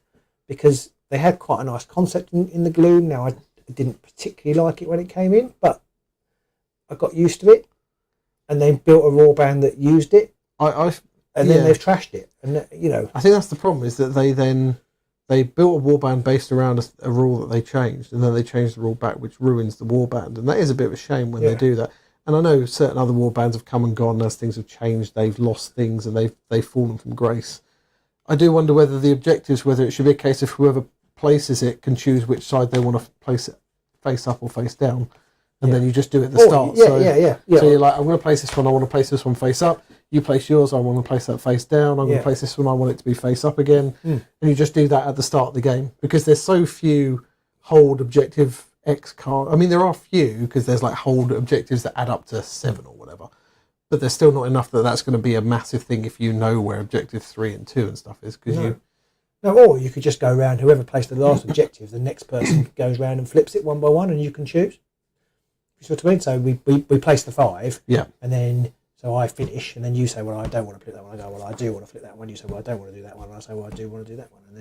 because they had quite a nice concept in the Gloom. Now, I didn't particularly like it when it came in, but I got used to it, and they built a raw band that used it, then they've trashed it. And I think that's the problem, is that they built a warband based around a rule that they changed, and then they changed the rule back, which ruins the warband, and that is a bit of a shame when they do that. And I know certain other warbands have come and gone as things have changed. They've lost things and they've fallen from grace. I do wonder whether the objectives, whether it should be a case of whoever places it can choose which side they want to place it, face up or face down. And then you just do it at the start. So you're like, I'm going to place this one, I want to place this one face up. You place yours, I want to place that face down. I'm going to place this one, I want it to be face up again. And you just do that at the start of the game. Because there's so few hold objective X cards. I mean, there are few, because there's like hold objectives that add up to 7 or whatever. But there's still not enough that's going to be a massive thing if you know where objective 3 and 2 and stuff is. Or you could just go around, whoever placed the last objective, the next person goes round and flips it one by one, and you can choose. You see what I mean? So we place the 5, and then so I finish, and then you say, well, I don't want to flip that one. I go, well, I do want to flip that one. You say, well, I don't want to do that one. And I say, well, I do want to do that one. And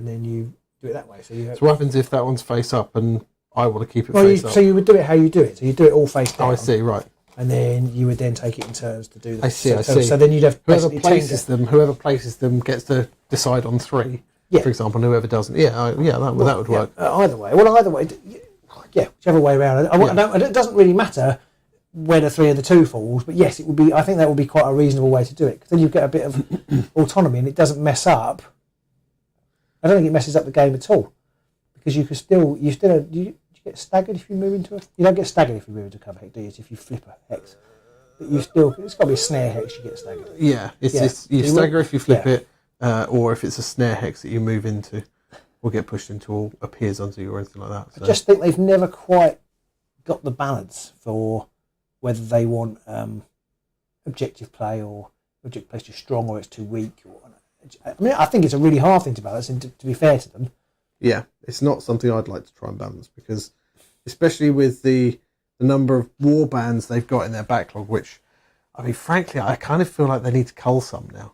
then you do it that way. So what happens if that one's face up and I want to keep it face up? So you would do it how you do it. So you do it all face down. Oh, I see, right. And then you would then take it in turns to do that. I see. So then you'd have whoever places them gets to decide on 3, for example, and whoever doesn't. That would work. Either way. Whichever way around. It doesn't really matter where 3 of the 2 falls, but yes, it would be. I think that would be quite a reasonable way to do it, because then you get a bit of autonomy, and it doesn't mess up. I don't think it messes up the game at all, because you get staggered if you move into a. You don't get staggered if you move into a cover hex, do you? It's if you flip a hex, but it's got to be a snare hex. You get staggered. Yeah, you stagger if you flip it, or if it's a snare hex that you move into, or get pushed into, or appears onto you, or anything like that. So. I just think they've never quite got the balance for whether they want objective play, or objective play is too strong, or it's too weak. I think it's a really hard thing to balance, and to be fair to them. Yeah, it's not something I'd like to try and balance, because especially with the number of war bands they've got in their backlog, which, I mean, frankly, I kind of feel like they need to cull some now.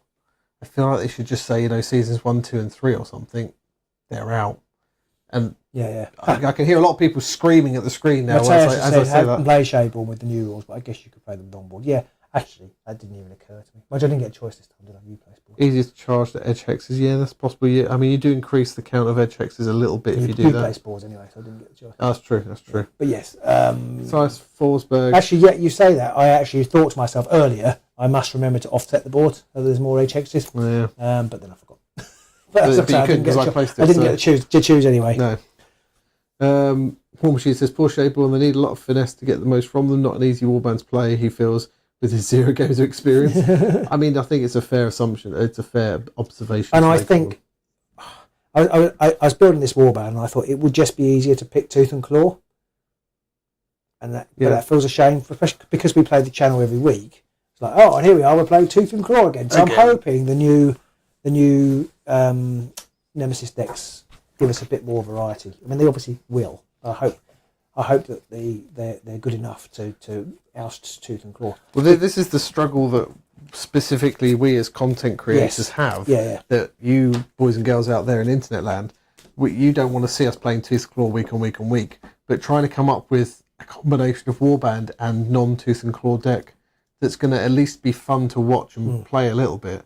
I feel like they should just say, seasons 1, 2 and 3 or something, they're out. And I can hear a lot of people screaming at the screen now. As I say that. Play Shadeborn with the new rules, but I guess you could play them on board. Yeah, Actually, that didn't even occur to me. I didn't get a choice this time, did I? You place board. Easier to charge the edge hexes. Yeah, that's possible. Yeah, I mean, you do increase the count of edge hexes a little bit if you do that. Place boards anyway, so I didn't get a choice. Oh, that's true. That's true. But yes. Size Forsberg. Actually, yeah, you say that. I actually thought to myself earlier, I must remember to offset the board so there's more edge hexes. Yeah. But then I forgot. But you couldn't because I placed it. I didn't get to choose anyway. No. War Machine says, poor Shadeborn, they need a lot of finesse to get the most from them. Not an easy warband to play, he feels, with his 0 games of experience. I mean, I think it's a fair assumption. It's a fair observation. And I think, I was building this warband and I thought it would just be easier to pick Tooth and Claw. And that feels a shame, especially because we play the channel every week. It's like, oh, and here we are, we're playing Tooth and Claw again. So I'm hoping the new Nemesis decks give us a bit more variety. I mean, they obviously will. I hope that they're good enough to oust Tooth and Claw. Well, this is the struggle that specifically we as content creators have. Yeah. That you boys and girls out there in internet land, you don't want to see us playing Tooth and Claw week on week on week, but trying to come up with a combination of warband and non-Tooth and Claw deck that's going to at least be fun to watch and play a little bit.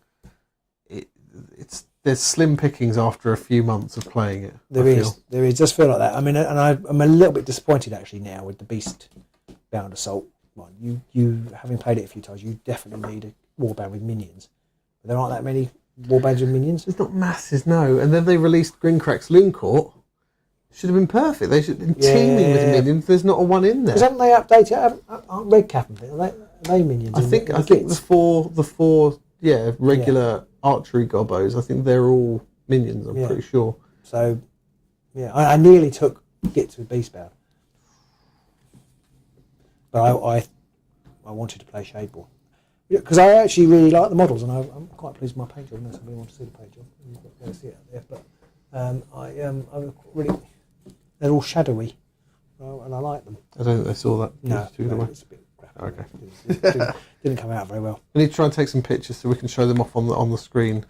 There's slim pickings after a few months of playing it. There is. Does feel like that. I mean, and I'm a little bit disappointed actually now with the Beast Bound Assault. Well, you having played it a few times, you definitely need a warband with minions. But there aren't that many warbands with minions. There's not masses, no. And then they released Grincrack's Loon Court. Should have been perfect. They should have been teaming with minions. There's not a one in there. Because haven't they updated? Aren't Red Cap and are they minions? I think the four regular archery gobbos, I think they're all minions, I'm pretty sure. So, yeah, I nearly took Gits with Beastbound. But I wanted to play Shadeborn. Because I actually really like the models, and I'm quite pleased with my page job. Unless somebody wants to see the page job, you've got to go see it out there. But I really, they're all shadowy, and I like them. I don't think they saw that. No, it's a bit graphic. Okay. Didn't come out very well. We need to try and take some pictures so we can show them off on the screen.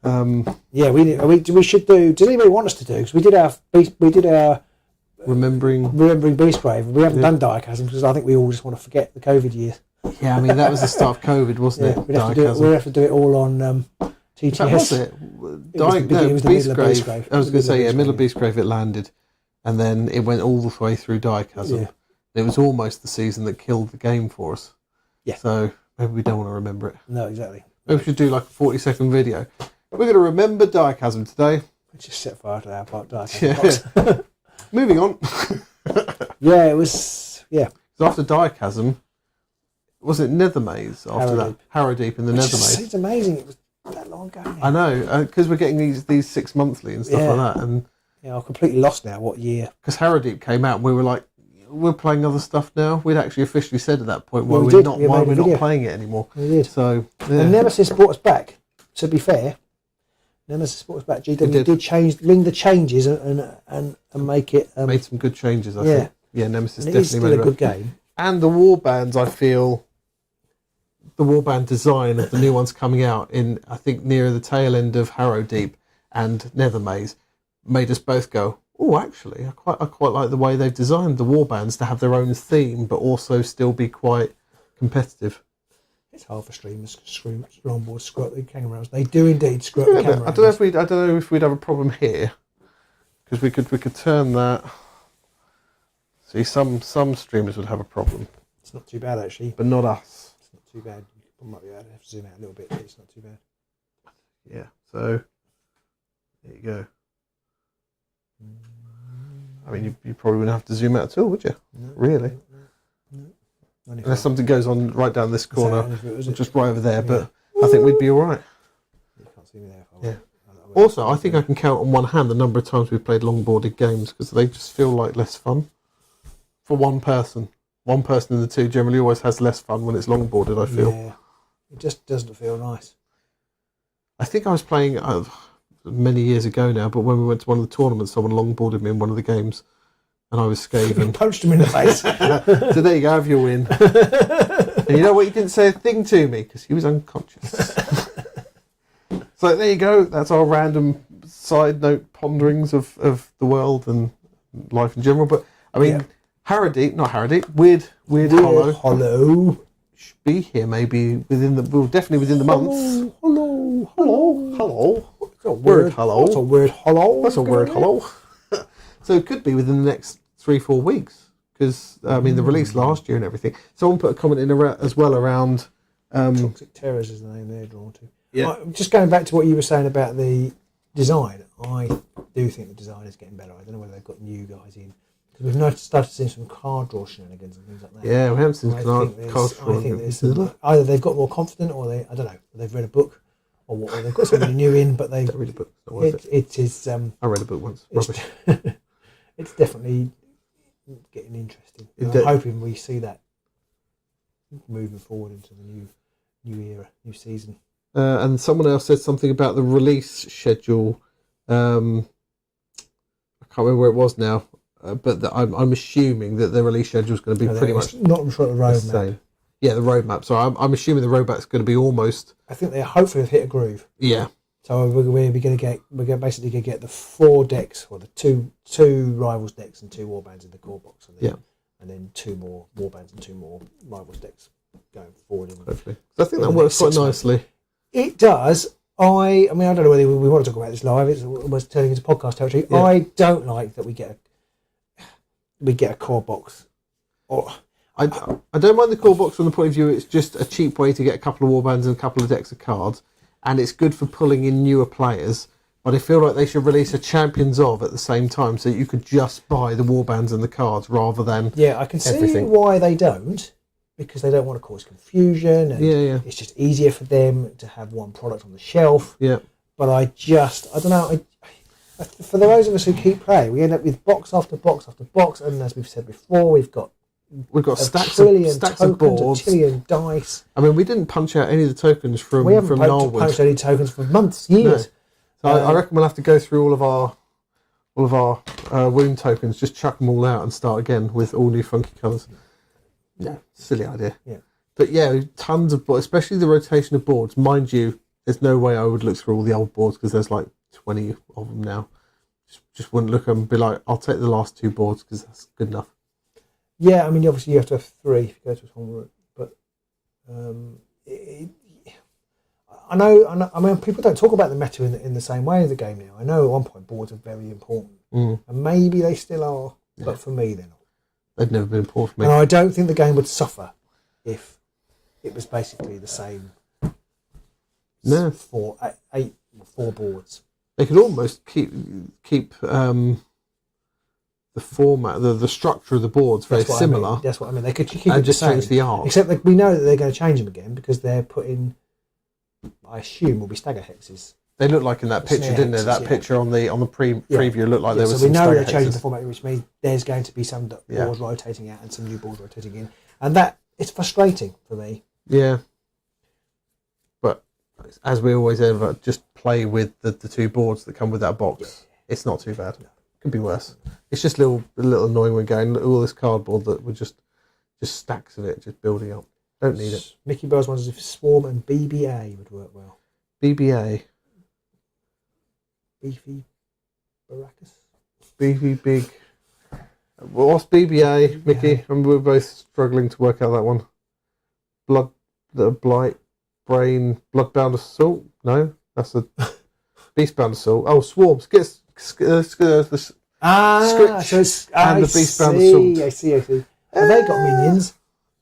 We should do. Does anybody want us to do? Because we did our remembering Beastgrave. We haven't done Diachasm because I think we all just want to forget the COVID years. Yeah, I mean that was the start of COVID, wasn't it? We'd have to do it all on TTS. That was it. It was the middle of Beastgrave. I was going to say, middle of Beastgrave it landed, and then it went all the way through Diachasm. Yeah. It was almost the season that killed the game for us. Yeah. So maybe we don't want to remember it. No, exactly. Maybe we should do like a 40-second video. We're going to remember Diachasm today. Let's just set fire to our Diachasm box. Moving on. Yeah, it was. Yeah. So after Diachasm, was it Nethermaze after that? Harrowdeep in the Nethermaze. It's amazing. It was that long ago. Now. I know, because we're getting these 6 monthly and stuff like that. And I'm completely lost now. What year? Because Harrowdeep came out, and we were like, we're playing other stuff now. We'd actually officially said at that point why we're not playing it anymore. We did. So and Nemesis brought us back. To be fair, Nemesis brought us back. GW did change, bring the changes and make it. Made some good changes. I think. Yeah, Nemesis and definitely made a good game. And the warbands, I feel, the warband design of the new ones coming out in, I think, near the tail end of Harrowdeep and Nethermaze, made us both go, oh, actually, I quite like the way they've designed the warbands to have their own theme, but also still be quite competitive. It's hard for streamers to longboards squat the camera around. They do indeed squat the camera. I don't know if we'd have a problem here, because we could turn that. See, some streamers would have a problem. It's not too bad actually, but not us. It's not too bad. You might be able to have to zoom out a little bit, but it's not too bad. Yeah. So there you go. I mean, you probably wouldn't have to zoom out at all, would you? No, really? No. Unless something goes on right down this corner, just right over there. But I think we'd be all right. You can't see me there. Yeah. Also, I think I can count on one hand the number of times we've played longboarded games because they just feel like less fun for one person. One person in the two generally always has less fun when it's longboarded, I feel. Yeah. It just doesn't feel nice. I think I was playing many years ago now, but when we went to one of the tournaments, someone longboarded me in one of the games and I was scathing. Punched him in the face. So there you go, have your win. And you know what? He didn't say a thing to me because he was unconscious. So there you go. That's our random side note ponderings of the world and life in general. But I mean, Harrowdeep, not Harrowdeep, Weird Hollow. should be here maybe definitely within the month. Hello. That's a word. Hello. That's a word. Hello. That's a word. Hello. So it could be within the next 3-4 weeks because the release last year and everything. Someone put a comment in as well around. Toxic Terrors is the name they're drawn to. Yeah. Just going back to what you were saying about the design, I do think the design is getting better. I don't know whether they've got new guys in. Because we've started seeing some card draw shenanigans and things like that. Yeah, we haven't seen card draw. I think either they've got more confident or I don't know, they've read a book or what, or they've got something new in, but they... Don't read a book. It is... I read a book once. Rubbish. It's definitely getting interesting. I'm hoping we see that moving forward into the new era, new season. And someone else said something about the release schedule. I can't remember where it was now, but I'm assuming that the release schedule is going to be pretty much not sure the roadmap. Same. Yeah, the roadmap. So I'm assuming the roadmap's going to be almost. I think they're hopefully hit a groove. Yeah. So we're basically going to get the 4 decks, or the two rivals decks and 2 warbands in the core box, and then 2 more warbands and 2 more rivals decks going forward. Hopefully, I think that works quite nicely. It does. I don't know whether we want to talk about this live. It's almost turning into podcast territory. Yeah. I don't like that we get a core box. I don't mind the core box from the point of view it's just a cheap way to get a couple of warbands and a couple of decks of cards, and it's good for pulling in newer players. But I feel like they should release a Champions of at the same time, so you could just buy the warbands and the cards rather than I can see why they don't. Because they don't want to cause confusion, and it's just easier for them to have one product on the shelf. Yeah. But I don't know. For those of us who keep playing, we end up with box after box after box, and as we've said before, we've got stacks of boards, a trillion dice. I mean, we didn't punch out any of the tokens from Gnarlwood. Punched any tokens for months, years. No. So I reckon we'll have to go through all of our wound tokens, just chuck them all out and start again with all new funky colours. Yeah, silly idea. Yeah, but tons of boards, especially the rotation of boards. Mind you, there's no way I would look through all the old boards because there's like 20 of them now. Just wouldn't look at them and be like, I'll take the last 2 boards because that's good enough. Yeah, I mean, obviously you have to have 3 if you go to a tournament, but I know. I mean, people don't talk about the meta in the same way in the game now. I know at one point boards are very important, and maybe they still are, but for me they're not. They've never been important for me. And I don't think the game would suffer if it was basically the same. No, 4 boards. They could almost keep the format, the structure of the boards very similar. That's what I mean. They could keep and it just the same, change the art. Except that we know that they're going to change them again because they're putting, I assume, will be stagger hexes. They looked like in that picture, didn't they? That picture on the preview looked like there was some we know stagger they're changing hexes. the format, which means there's going to be some boards rotating out and some new boards rotating in, and that it's frustrating for me. Yeah, but as we always ever, just play with the 2 boards that come with that box. Yeah. It's not too bad. Could be worse. It's just a little annoying when going all this cardboard that were just stacks of it just building up. Don't need it. Mickey Buzz wonders if Swarm and BBA would work well. BBA. Beefy Baracus. Beefy Big. What's BBA, Mickey? And we're both struggling to work out that one. Blight, Brain, Bloodbound Assault? No, that's a Beastbound Assault. Oh, Swarms. The Beastbound Assault. I see. Have they got minions?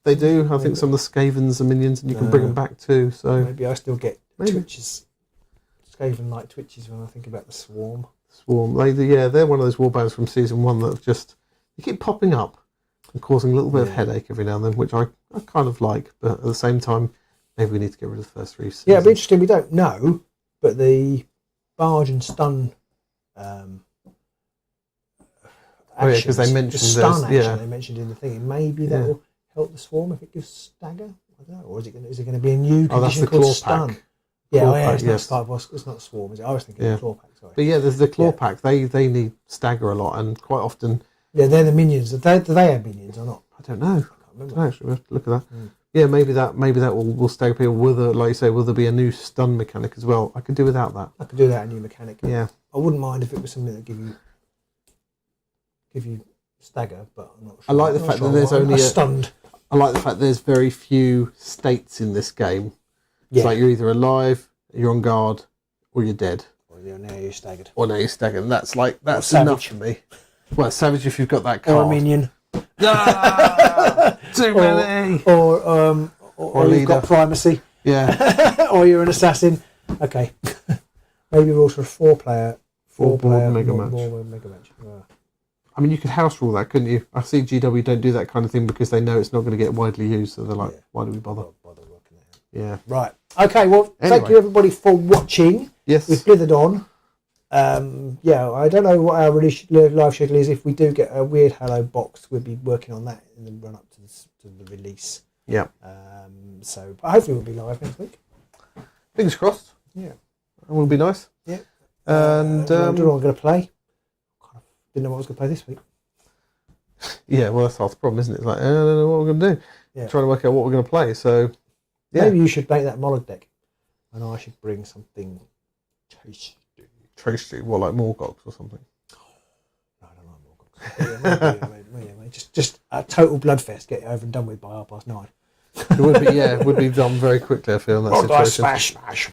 They do. I think some of the Skavens are minions, and you can bring them back too. So maybe I still get twitches. Skaven-like twitches when I think about the Swarm. They're one of those warbands from season 1 that just you keep popping up and causing a little bit of headache every now and then, which I kind of like, but at the same time, maybe we need to get rid of the first 3 seasons. Yeah, it'd be interesting. We don't know, but the barge and stun. Because they mentioned the stun action they mentioned in the thing. Maybe that will help the Swarm if it gives stagger. I don't know. Or is it going to be a new condition called stun? Pack. It's not Swarm, is it? I was thinking Claw Pack, sorry. But there's the Claw Pack. They need stagger a lot, and quite often... Yeah, they're the minions. Do they have minions or not? I don't know. I can't remember. Actually, we'll have to look at that. Yeah, maybe that will stagger people. Like you say, will there be a new stun mechanic as well? I could do without that. I could do that, a new mechanic. Yeah. I wouldn't mind if it was something that give you stagger, but I'm not sure. I like the fact that there's only stunned. I like the fact there's very few states in this game. It's like you're either alive, you're on guard, or you're dead. Or now you're staggered. That's enough for me. Well, savage if you've got that card. Or a minion. Too many. Or you've got primacy. Yeah. Or you're an assassin. Okay. Maybe rules for a four-player mega match. Yeah. I mean, you could house rule that, couldn't you? I see GW don't do that kind of thing because they know it's not going to get widely used, so they're like, why do we bother? Working it out. Yeah. Right. Okay, well, thank you everybody for watching. Yes. We've blithered on. I don't know what our live schedule is. If we do get a weird Halo box, we'll be working on that in the run up to the release. Yeah. But hopefully we'll be live next week. Fingers crossed. Yeah. It will be nice. Yeah. And I don't know what I'm going to play. Didn't know what I was going to play this week. Yeah, well, that's half the problem, isn't it? It's like, I don't know what we're going to do. Yeah. Trying to work out what we're going to play. So, yeah. Maybe you should make that MacLeod deck, and I should bring something tasty. Tasty? What, like Morgox or something? No, I don't like Morgox. Just a total bloodfest. Get it over and done with by 9:30. It would be, it would be done very quickly, I feel, in that situation. Smash.